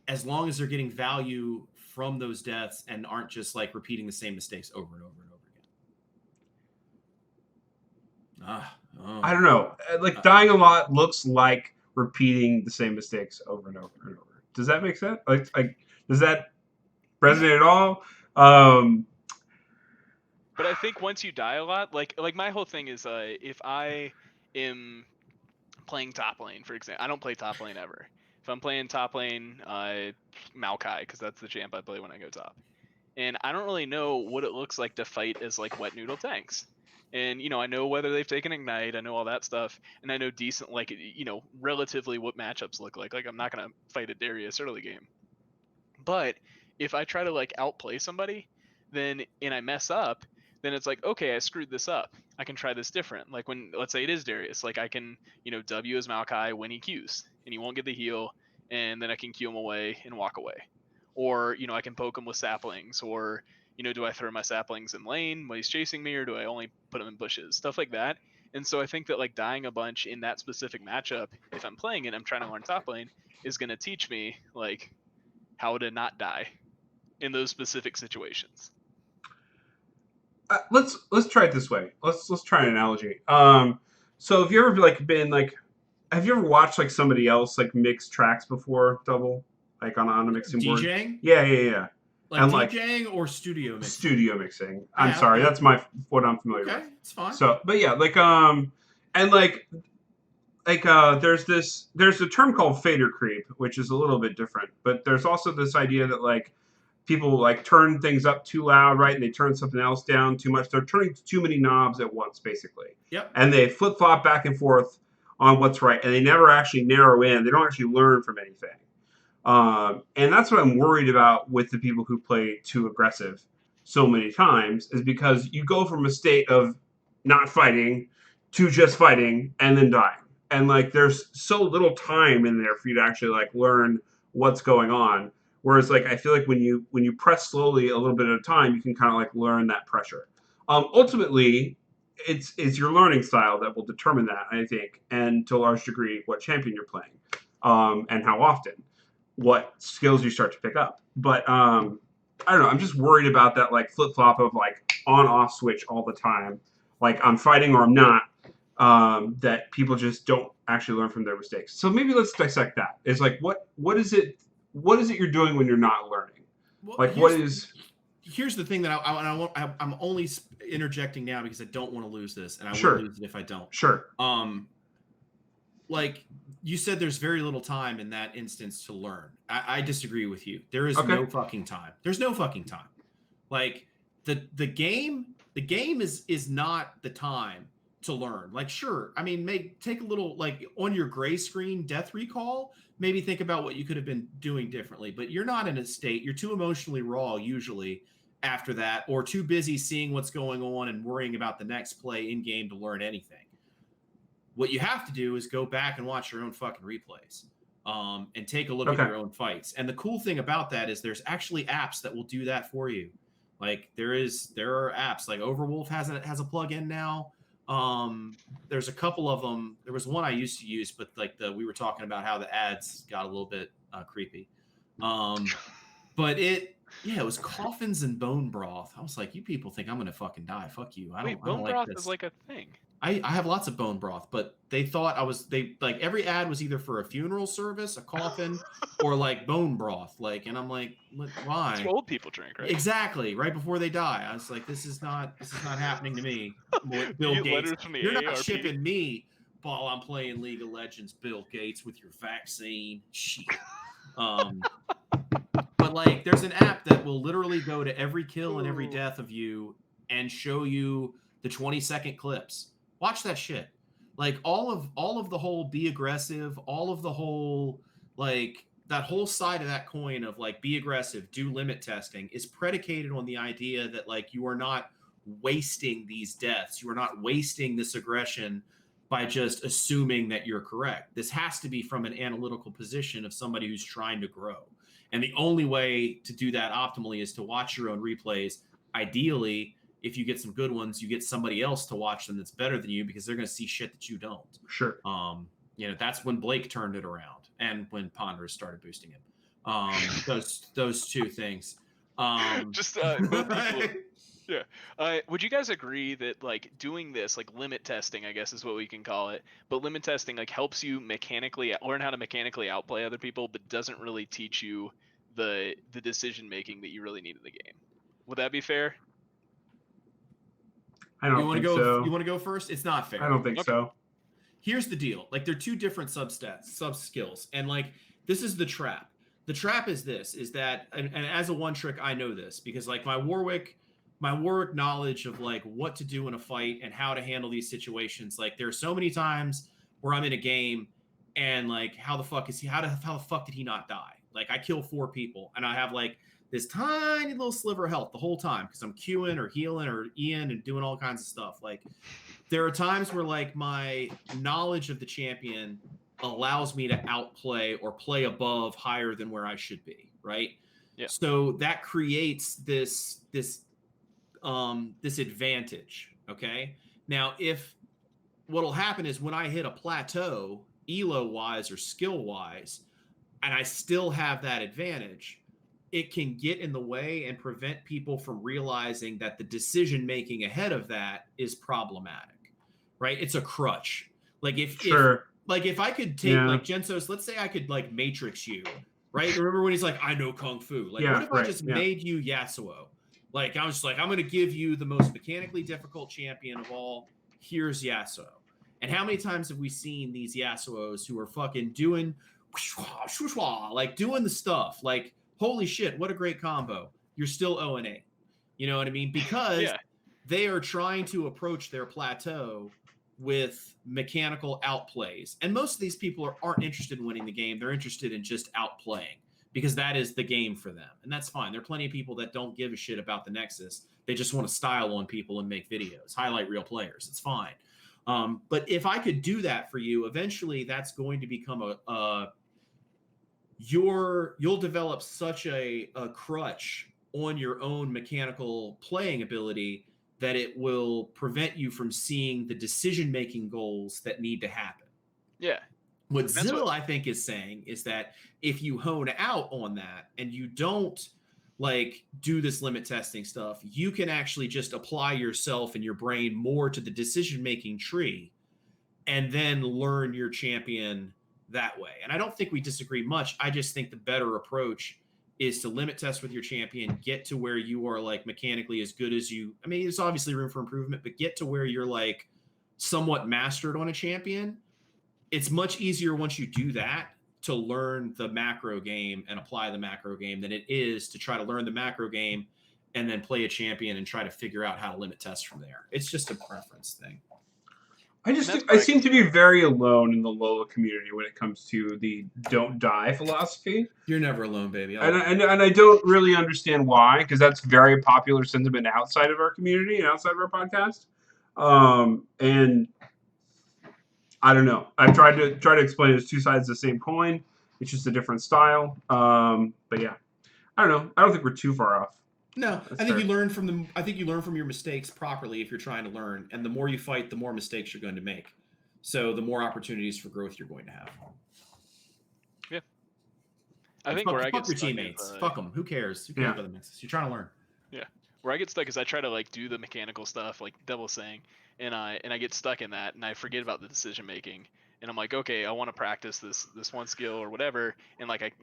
as long as they're getting value from those deaths and aren't just like repeating the same mistakes over and over and over again.
I don't know. Like dying a lot looks like repeating the same mistakes over and over and over. Does that make sense? Like does that resonate at all?
But I think once you die a lot, like my whole thing is, if I am playing top lane, for example, I don't play top lane ever. If I'm playing top lane, Maokai, because that's the champ I play when I go top, and I don't really know what it looks like to fight as like wet noodle tanks. And I know whether they've taken ignite, I know all that stuff, and I know decent, like relatively what matchups look like. Like I'm not gonna fight a Darius early game, but if I try to like outplay somebody, and I mess up, then it's like, okay, I screwed this up. I can try this different. Like when, let's say it is Darius, like I can, W as Maokai when he Qs, and he won't get the heal, and then I can Q him away and walk away. Or, I can poke him with saplings, or, do I throw my saplings in lane when he's chasing me, or do I only put him in bushes? Stuff like that. And so I think that like dying a bunch in that specific matchup, if I'm playing it, I'm trying to learn top lane, is going to teach me like how to not die in those specific situations.
Let's try it this way. Let's try an analogy. So have you ever have you ever watched like somebody else like mix tracks before double, like on a mixing board?
DJing?
Yeah.
Like and DJing or studio mixing?
Studio mixing. I'm sorry, that's what I'm familiar with.
Okay, it's fine.
So, but yeah, like and like there's a term called fader creep, which is a little bit different, but there's also this idea that like people like turn things up too loud, right? And they turn something else down too much. They're turning too many knobs at once, basically.
Yep.
And they flip flop back and forth on what's right, and they never actually narrow in. They don't actually learn from anything. And that's what I'm worried about with the people who play too aggressive so many times, is because you go from a state of not fighting to just fighting and then dying. And like there's so little time in there for you to actually like learn what's going on. Whereas like I feel like when you press slowly a little bit at a time, you can kind of like learn that pressure. Ultimately, it's your learning style that will determine that, I think, and to a large degree what champion you're playing, and how often, what skills you start to pick up. But I don't know. I'm just worried about that like flip flop of like on off switch all the time. Like I'm fighting or I'm not. That people just don't actually learn from their mistakes. So maybe let's dissect that. It's like what is it you're doing when you're not learning?
Well,
like
here's the thing that I'm only interjecting now because I don't want to lose this, and I
will
lose it if I don't.
Sure.
Like you said, there's very little time in that instance to learn. I disagree with you. There is no fucking time. There's no fucking time. Like the game is not the time to learn. Like, sure, I mean, take a little, like, on your gray screen death recall, maybe think about what you could have been doing differently. But you're not in a state, you're too emotionally raw usually after that, or too busy seeing what's going on and worrying about the next play in game to learn anything. What you have to do is go back and watch your own fucking replays, and take a look at your own fights. And the cool thing about that is there's actually apps that will do that for you. Like there are apps like Overwolf has a plugin now. There's a couple of them. There was one I used to use, but like we were talking about how the ads got a little bit creepy. But it was coffins and bone broth. I was like, you people think I'm gonna fucking die? Fuck you. I don't
bone
like
broth
this.
is like a thing.
I have lots of bone broth, but they thought like every ad was either for a funeral service, a coffin, or like bone broth. Like, and I'm like, why?
That's what old people drink, right?
Exactly. Right before they die. I was like, this is not happening to me. Bill Gates, you're not shipping me while I'm playing League of Legends, Bill Gates, with your vaccine. Shit. But like, there's an app that will literally go to every kill and every death of you and show you the 20-second clips. Watch that shit. Like all of the whole be aggressive, all of the whole like that whole side of that coin of like be aggressive, do limit testing is predicated on the idea that like you are not wasting these deaths. You are not wasting this aggression by just assuming that you're correct. This has to be from an analytical position of somebody who's trying to grow. And the only way to do that optimally is to watch your own replays. Ideally, if you get some good ones, you get somebody else to watch them that's better than you because they're going to see shit that you don't.
Sure.
That's when Blake turned it around and when Ponderous started boosting him. Those two things.
Just both people. Yeah. Would you guys agree that like doing this, like limit testing, I guess is what we can call it, but limit testing like helps you mechanically learn how to mechanically outplay other people, but doesn't really teach you the decision making that you really need in the game? Would that be fair?
I don't think so.
You want to go first? It's not fair.
I don't think so.
Here's the deal. Like they're two different sub skills. And like this is the trap. The trap is this, is that, and as a one trick, I know this because like my Warwick knowledge of like what to do in a fight and how to handle these situations. Like there are so many times where I'm in a game and like, how the fuck did he not die? Like I kill 4 people and I have like this tiny little sliver of health the whole time because I'm queuing or healing or Ian and doing all kinds of stuff. Like there are times where like my knowledge of the champion allows me to outplay or play above higher than where I should be. Right.
Yeah.
So that creates this advantage. Okay. Now, if what'll happen is when I hit a plateau, elo wise or skill wise, and I still have that advantage, it can get in the way and prevent people from realizing that the decision making ahead of that is problematic, right? It's a crutch. Like if I could take like Gensos, let's say I could like matrix you, right? Remember when he's like, I know Kung Fu. Like what if I just made you Yasuo? Like I was just like, I'm going to give you the most mechanically difficult champion of all. Here's Yasuo. And how many times have we seen these Yasuos who are fucking doing like doing the stuff like, holy shit, what a great combo. You're still 0-8. You know what I mean? Because they are trying to approach their plateau with mechanical outplays. And most of these people aren't interested in winning the game. They're interested in just outplaying because that is the game for them. And that's fine. There are plenty of people that don't give a shit about the Nexus. They just want to style on people and make videos, highlight real players. It's fine. But if I could do that for you, eventually that's going to become you'll develop such a crutch on your own mechanical playing ability that it will prevent you from seeing the decision-making goals that need to happen.
Yeah.
What Zill, I think, is saying is that if you hone out on that and you don't like do this limit testing stuff, you can actually just apply yourself and your brain more to the decision-making tree and then learn your champion that way. And I don't think we disagree much. I just think the better approach is to limit test with your champion, get to where you are like mechanically as good as you. I mean, there's obviously room for improvement, but get to where you're like somewhat mastered on a champion. It's much easier once you do that to learn the macro game and apply the macro game than it is to try to learn the macro game and then play a champion and try to figure out how to limit test from there. It's just a preference thing.
I seem to be very alone in the Lola community when it comes to the don't die philosophy.
You're never alone, baby.
And I don't really understand why, because that's very popular sentiment outside of our community and outside of our podcast. And I don't know. I've tried to explain it as two sides of the same coin. It's just a different style. But yeah, I don't know. I don't think we're too far off.
No, I think you learn from your mistakes properly if you're trying to learn, and the more you fight, the more mistakes you're going to make. So the more opportunities for growth you're going to have.
Yeah, I think where I get
your teammates, fuck them. Who cares? Who cares about the misses? You're trying to learn.
Yeah, where I get stuck is I try to like do the mechanical stuff, like Devil saying, and I get stuck in that, and I forget about the decision making. And I'm like, okay, I want to practice this one skill or whatever, and like like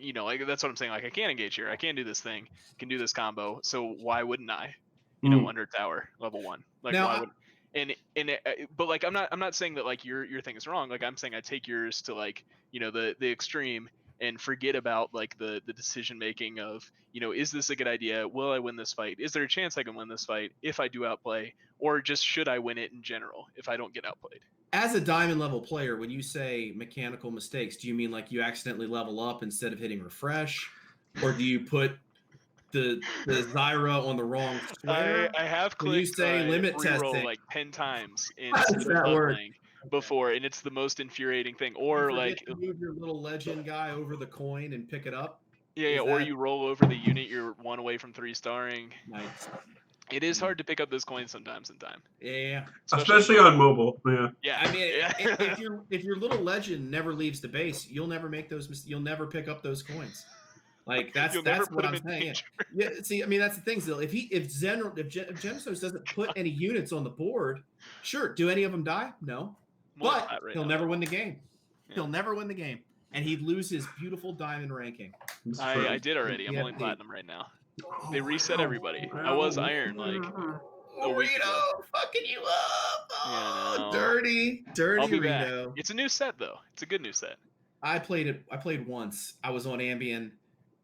that's what I'm saying. Like I can engage here, I can do this thing, can do this combo. So why wouldn't I? Under tower level 1. Like now, why would? But like I'm not saying that like your thing is wrong. Like I'm saying I take yours to like the extreme and forget about like the decision making of is this a good idea? Will I win this fight? Is there a chance I can win this fight if I do outplay, or just should I win it in general if I don't get outplayed?
As a diamond level player, when you say mechanical mistakes, do you mean like you accidentally level up instead of hitting refresh? Or do you put the Zyra on the wrong square?
I have clicked
when you say limit testing
like 10 times instead of leveling before, and it's the most infuriating thing. Or like
move your little legend guy over the coin and pick it up.
Yeah, or you roll over the unit you're 1 away from 3-starring.
Nice.
It is hard to pick up those coins sometimes in time.
Yeah,
especially on mobile.
Yeah.
I mean, if your little legend never leaves the base, you'll never make those. You'll never pick up those coins. Like that's what I'm saying. Yeah. See, I mean, that's the thing. Still, if Gemstones doesn't put any units on the board, sure. Do any of them die? No, but he'll never win the game. Yeah. He'll never win the game, and he'd lose his beautiful diamond ranking.
I did already. I'm only platinum right now. They reset everybody. I was iron like a week ago.
Fucking you up. Oh, dirty Rito.
Back. It's a new set though. It's a good new set.
I played once. I was on Ambien.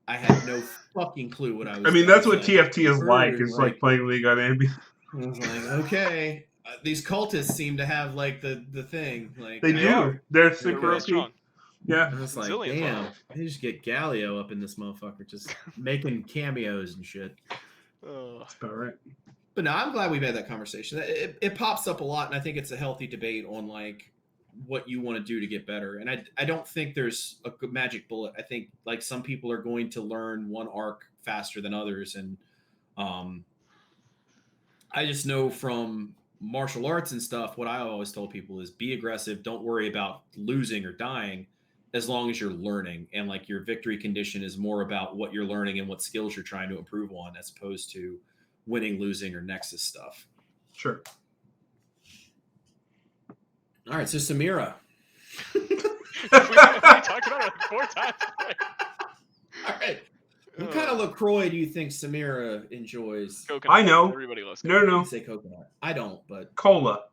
I had no fucking clue what I was doing.
I mean, that's what TFT is like. It's like playing League on Ambien.
I was like, okay. These cultists seem to have like the thing. Like
they do. They're super strong. Yeah.
I was like, damn, they just get Galio up in this motherfucker, just making cameos and shit.
That's about right.
But no, I'm glad we've had that conversation. It pops up a lot, and I think it's a healthy debate on like what you want to do to get better. And I don't think there's a good magic bullet. I think like some people are going to learn one arc faster than others, and I just know from martial arts and stuff, what I always told people is be aggressive. Don't worry about losing or dying, as long as you're learning, and like your victory condition is more about what you're learning and what skills you're trying to improve on, as opposed to winning, losing, or Nexus stuff.
Sure.
All right, so Samira.
we talked about it like 4 times.
All right. What kind of LaCroix do you think Samira enjoys?
Coconut.
I know.
Everybody loves coconut.
No.
You say coconut. I don't, but
cola.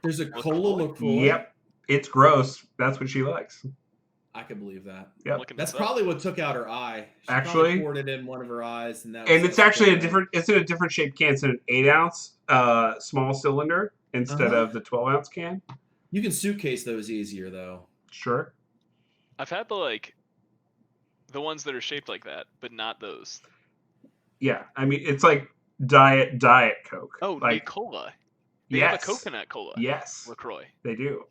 There's a cola LaCroix.
Yep. It's gross. That's what she likes.
I can believe that.
Yep.
That's probably what took out her eye. She
actually
poured it in one of her eyes, and
it's actually it's in a different shaped can. It's in an 8-ounce small cylinder instead of the 12-ounce can.
You can suitcase those easier though.
Sure.
I've had the ones that are shaped like that, but not those.
Yeah, I mean it's like diet Coke.
Oh,
like
cola. They have a coconut cola.
Yes.
LaCroix.
They do.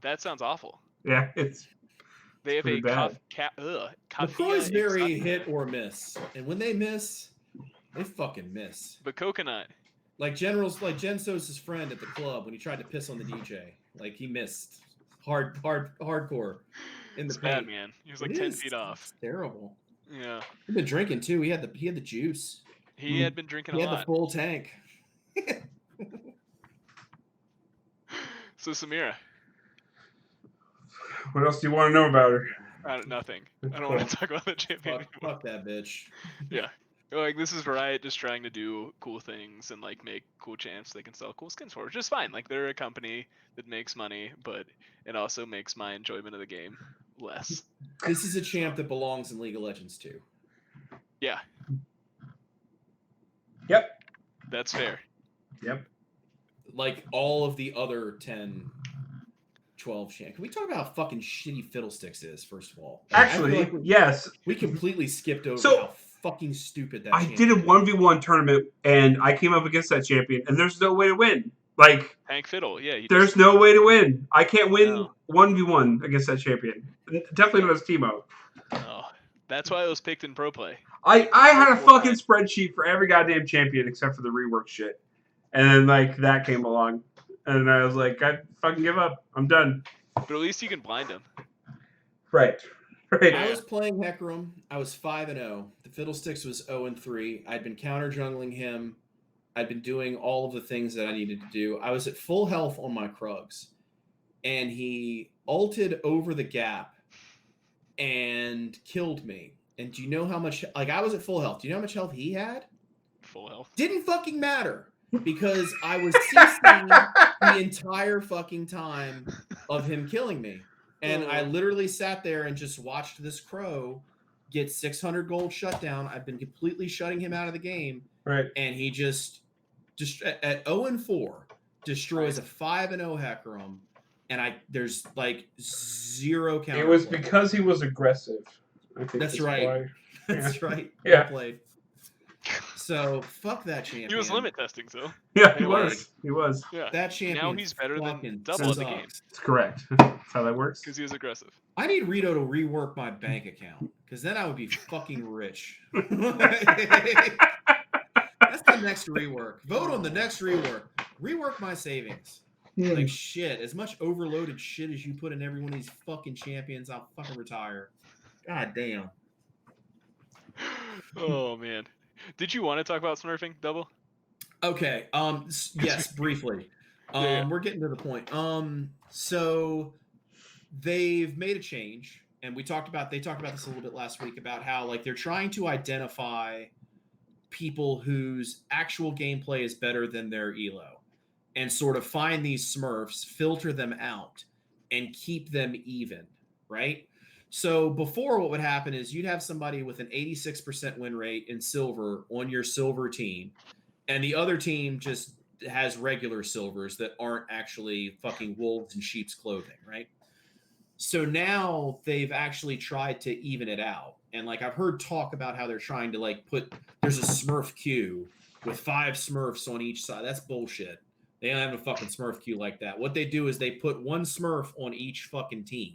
That sounds awful.
Yeah,
they have a
LaCroix is very hit or miss, and when they miss, they fucking miss.
But coconut,
like Jenso's friend at the club when he tried to piss on the DJ, like he missed hardcore in the
paint. Bad, man. He was like 10 feet off.
It's terrible.
Yeah.
He'd been drinking too. He had the juice.
He had been drinking a lot.
He had the full tank.
So Samira,
what else do you want to know about her?
Nothing. I don't want to talk about the champion anymore.
Fuck that bitch.
Yeah. Like, this is Riot just trying to do cool things and like make cool champs they can sell cool skins for, which is fine. Like, they're a company that makes money, but it also makes my enjoyment of the game less.
This is a champ that belongs in League of Legends too.
Yeah.
Yep.
That's fair.
Yep.
Like all of the other 10, 12 champ. Can we talk about how fucking shitty Fiddlesticks is, first of all? Like,
Actually, yes.
We completely skipped over
So,
how fucking stupid that
I did a 1v1 tournament, and I came up against that champion, and there's no way to win. Like,
Hank Fiddle, yeah.
There's no way to win. I can't win 1v1 against that champion. Definitely not as Teemo.
Oh, that's why I was picked in pro play.
I had a fucking spreadsheet for every goddamn champion except for the rework shit. And then, like, that came along. And I was like, I fucking give up. I'm done.
But at least you can blind him.
Right.
I was playing Hecarim. I was 5-0. The Fiddlesticks was 0-3. I'd been counter jungling him. I'd been doing all of the things that I needed to do. I was at full health on my Krugs. And he ulted over the gap and killed me. And do you know how much... Like, I was at full health. Do you know how much health he had?
Full health.
Didn't fucking matter. Because I was CCing the entire fucking time of him killing me. And I literally sat there and just watched this crow get 600 gold shutdown. I've been completely shutting him out of the game.
Right.
And he just at 0-4 destroys a 5-0 Hecarim. And there's like zero counter.
It was because he was aggressive. I think
that's right.
Why.
That's right.
Yeah.
Well played. So fuck that champion.
He was limit testing, so.
Yeah, he was. He was.
Yeah.
That champion.
Now he's better than double the game.
That's correct. That's how that works.
Because he was aggressive.
I need Rito to rework my bank account because then I would be fucking rich. That's the next rework. Vote on the next rework. Rework my savings. Like shit. As much overloaded shit as you put in every one of these fucking champions, I'll fucking retire. God damn.
Oh man. Did you want to talk about smurfing, Double?
Okay. Yes, briefly. We're getting to the point. So they've made a change, and they talked about this a little bit last week about how like they're trying to identify people whose actual gameplay is better than their elo, and sort of find these smurfs, filter them out, and keep them even, right? So before, what would happen is you'd have somebody with an 86% win rate in silver on your silver team, and the other team just has regular silvers that aren't actually fucking wolves in sheep's clothing, right? So now they've actually tried to even it out. And like I've heard talk about how they're trying to like there's a smurf queue with 5 smurfs on each side. That's bullshit. They don't have a fucking smurf queue like that. What they do is they put 1 smurf on each fucking team.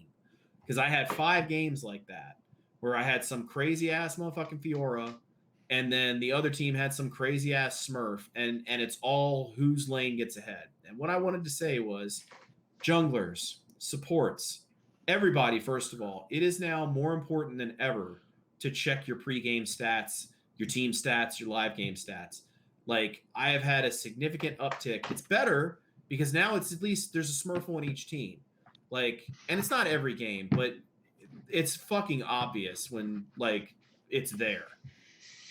Because I had 5 games like that where I had some crazy ass motherfucking Fiora, and then the other team had some crazy ass Smurf, and it's all whose lane gets ahead. And what I wanted to say was, junglers, supports, everybody, first of all, it is now more important than ever to check your pre-game stats, your team stats, your live game stats. Like, I have had a significant uptick. It's better because now it's at least there's a Smurf on each team. Like, and it's not every game, but it's fucking obvious when like it's there.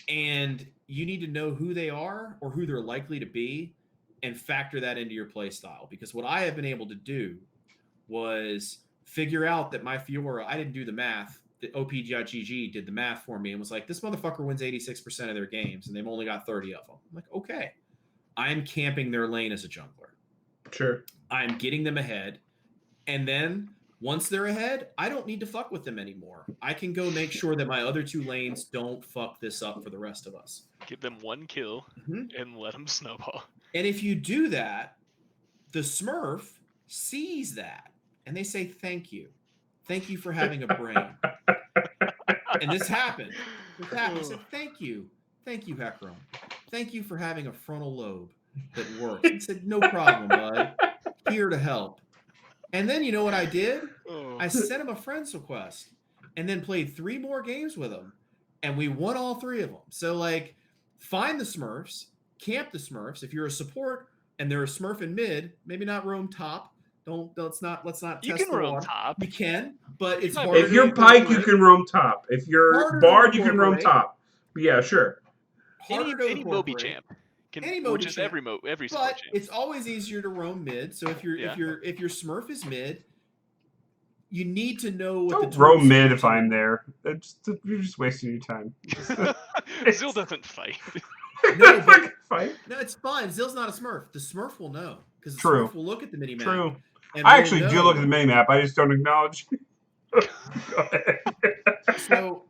And you need to know who they are or who they're likely to be and factor that into your play style. Because what I have been able to do was figure out that my Fiora, I didn't do the math. The OPGIGG did the math for me and was like, this motherfucker wins 86% of their games and they've only got 30 of them. I'm like, okay, I'm camping their lane as a jungler.
Sure.
I'm getting them ahead. And then once they're ahead, I don't need to fuck with them anymore. I can go make sure that my other 2 lanes don't fuck this up for the rest of us.
Give them 1 kill and let them snowball.
And if you do that, the Smurf sees that and they say, thank you. Thank you for having a brain. And this happened. I said, thank you. Thank you, Hecarim. Thank you for having a frontal lobe that works. He said, no problem, bud. Here to help. And then you know what I did? I sent him a friend's request and then played 3 more games with him. And we won all 3 of them. So, like, find the Smurfs, camp the Smurfs. If you're a support and they're a Smurf in mid, maybe not roam top. Let's not
You
test
can
the
roam
water.
top.
You can, but it's harder.
If you're Pike, you can roam top. If you're Bard, you can roam top. Yeah, sure.
Any Moby champ. Which is every support
but
champ.
It's always easier to roam mid. So if your Smurf is mid, you need to know what
Don't roam mid if I'm there. You're just wasting your time.
Zil doesn't fight.
No, but no, it's fine. Zill's not a Smurf. The Smurf will know because the
True.
Smurf will look at the mini map.
True.
And
I
we'll
actually do
know.
look at the mini map. I just don't acknowledge. Go ahead.
So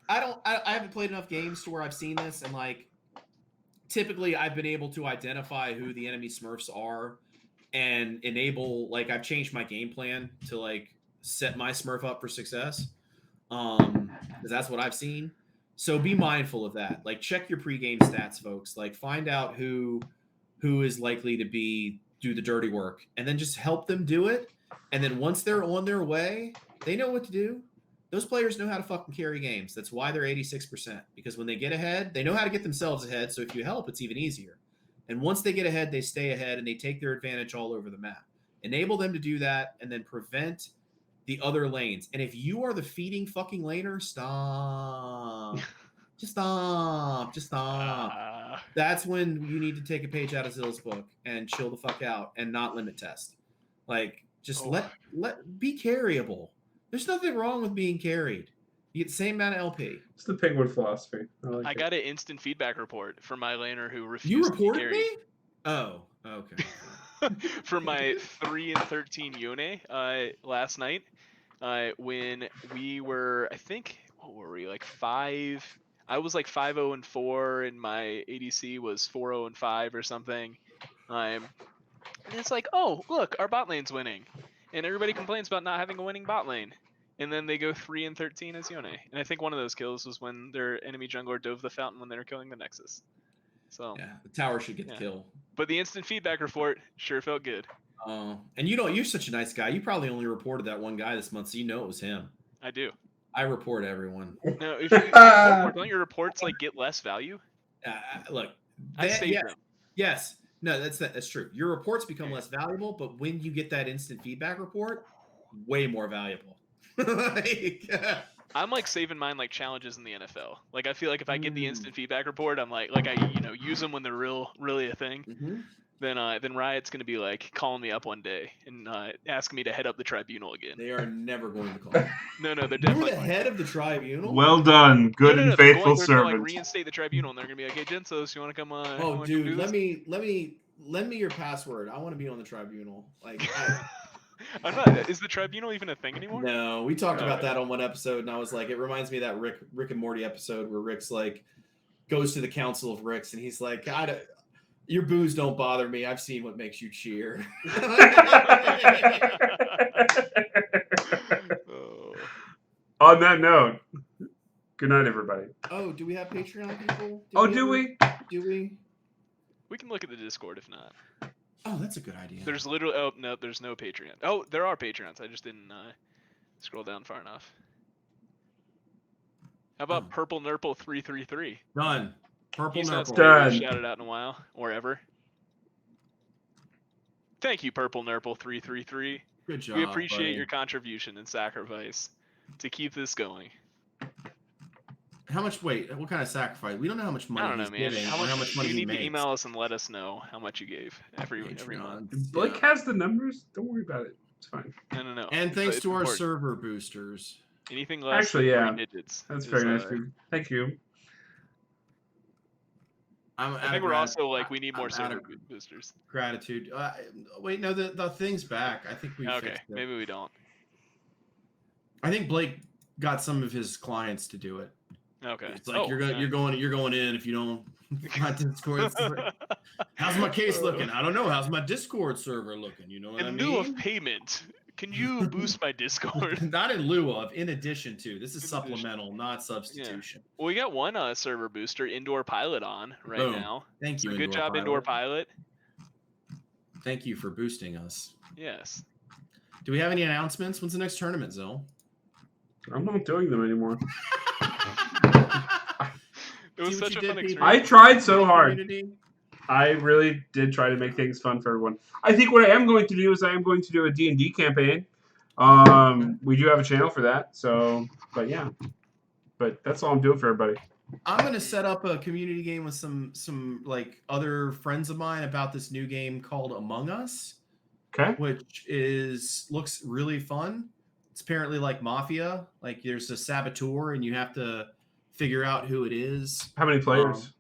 I haven't played enough games to where I've seen this, and like typically I've been able to identify who the enemy Smurfs are and enable, like, I've changed my game plan to like set my Smurf up for success. Because that's what I've seen. So be mindful of that. Like, check your pregame stats, folks. Like, find out who is likely to do the dirty work, and then just help them do it. And then once they're on their way, they know what to do. Those players know how to fucking carry games. That's why they're 86%. Because when they get ahead, they know how to get themselves ahead. So if you help, it's even easier. And once they get ahead, they stay ahead and they take their advantage all over the map. Enable them to do that, and then prevent the other lanes. And if you are the feeding fucking laner, stop. Just stop. Just stop. That's when you need to take a page out of Zill's book and chill the fuck out and not limit test. Like, just be carryable. There's nothing wrong with being carried. You get the same amount of LP.
It's the Penguin philosophy.
I got an instant feedback report from my laner who refused
You
to be
reported
carried.
me? Oh, okay.
For my 3 and 13 Yone last night, when we were, I think, what were we, like 5? I was like 5-0 and 4, and my ADC was 4-0 and 5 or something. And it's like, oh, look, our bot lane's winning, and everybody complains about not having a winning bot lane. And then they go 3 and 13 as Yone. And I think one of those kills was when their enemy jungler dove the fountain when they were killing the Nexus. So
yeah, the tower should get the kill.
But the instant feedback report sure felt good.
Oh, and you're such a nice guy. You probably only reported that one guy this month, so you know it was him.
I do.
I report everyone.
No, if you report, don't your reports like get less value?
Look,
I saved them.
Yes. No, that's true. Your reports become less valuable, but when you get that instant feedback report, way more valuable.
I'm like saving mine like challenges in the NFL. Like I feel like if I get the instant feedback report, I'm like I use them when they're really a thing.
Mm-hmm.
Then Riot's gonna be like calling me up one day and asking me to head up the tribunal again.
They are never going to call.
No, they're definitely.
You're the head of the tribunal.
Well done, good and faithful servant.
They're gonna like reinstate the tribunal, and they're gonna be like, "Hey, Gensos, you want to come on?"
Oh, dude, let me lend me your password. I want to be on the tribunal. Like.
I'm not. Is the tribunal even a thing anymore?
No, we talked about that on one episode, and I was like, it reminds me of that Rick and Morty episode where Rick's like goes to the Council of Ricks, and he's like, your boos don't bother me. I've seen what makes you cheer.
On that note, good night, everybody.
Oh, do we have Patreon people?
Do we?
Do we?
We can look at the Discord if not.
Oh, that's a good idea.
There's literally there's no Patreon. Oh, there are Patreons. I just didn't scroll down far enough. How about Purple Nurple 333?
Done. Purple Nurple.
Done. Shouted out in a while or ever. Thank you, Purple Nurple 333.
Good job.
We appreciate your contribution and sacrifice to keep this going.
How much? Wait, what kind of sacrifice? We don't know how much money.
I don't know, man.
Giving, how much money
you need
makes.
to email us and let us know how much you gave every month.
Blake has the numbers. Don't worry about it. It's fine.
No.
And thanks to our server boosters.
Anything less than 3 digits.
That's very nice of you. Thank you.
I think we're also like we need more server boosters.
Gratitude. Wait, no, the thing's back. I think we.
Okay, maybe we don't.
I think Blake got some of his clients to do it.
Okay.
It's like you're going in if you don't. My Discord. How's my case looking? I don't know. How's my Discord server looking? You know what I mean?
In lieu of payment, can you boost my Discord?
Not in lieu of. In addition to. This is supplemental, not substitution.
Yeah. Well, we got one server booster, Indoor Pilot, on right now.
Thank you.
So good job, Indoor Pilot.
Thank you for boosting us.
Yes.
Do we have any announcements? When's the next tournament, Zill?
I'm not doing them anymore.
It was such a fun experience.
I tried so hard. I really did try to make things fun for everyone. I think what I am going to do is I am going to do a D&D campaign. We do have a channel for that. So, but yeah. But that's all I'm doing for everybody.
I'm going to set up a community game with some like other friends of mine about this new game called Among Us.
Okay.
Which looks really fun. It's apparently like Mafia. Like there's a saboteur and you have to figure out who it is.
How many players?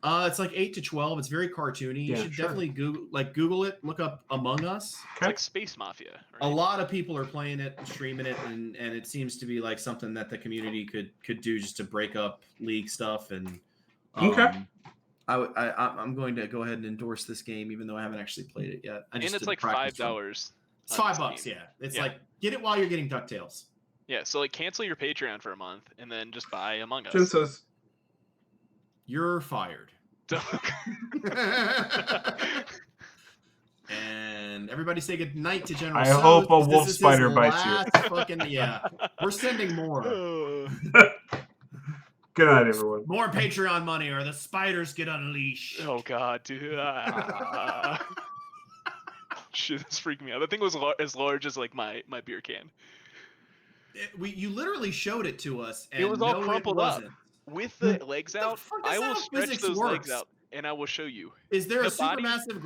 It's like 8 to 12. It's very cartoony. You should definitely Google it. Look up Among Us.
It's like Space Mafia. Right?
A lot of people are playing it, streaming it, and it seems to be like something that the community could do just to break up league stuff. And I'm going to go ahead and endorse this game, even though I haven't actually played it yet.
And it's like $5.
It's $5. Yeah, it's like get it while you're getting DuckTales.
Yeah, so like cancel your Patreon for a month and then just buy Among Us.
Jen says,
"You're fired." And everybody say good night to General.
I hope a wolf spider bites you.
We're sending more.
Good night, everyone.
More Patreon money, or the spiders get unleashed.
Oh God, dude! Shit, that's freaking me out. That thing was as large as like my beer can.
You literally showed it to us, and
it was all crumpled up with the legs out. I will stretch those legs out, and I will show you.
Is there a supermassive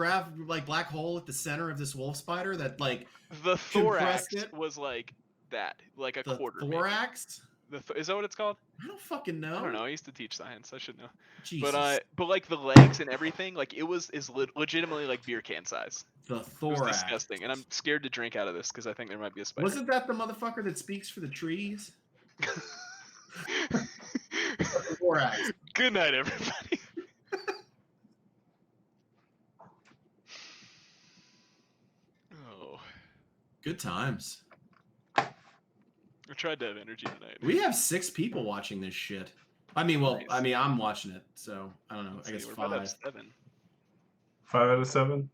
black hole at the center of this wolf spider that like
the thorax was like that, like a quarter?
Thorax?
Is that what it's called?
I don't fucking know.
I don't know. I used to teach science. I should know.
Jesus.
But like the legs and everything, like it was legitimately like beer can size.
The thorax.
It was disgusting, and I'm scared to drink out of this because I think there might be a spider.
Wasn't that the motherfucker that speaks for the trees? Thorax.
Good night, everybody. Oh.
Good times.
I tried to have energy tonight.
We have 6 people watching this shit. I mean, well, nice. I'm watching it, so I don't know. I guess 5.
5 out of 7.
5 out of 7?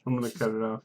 I'm gonna cut it off.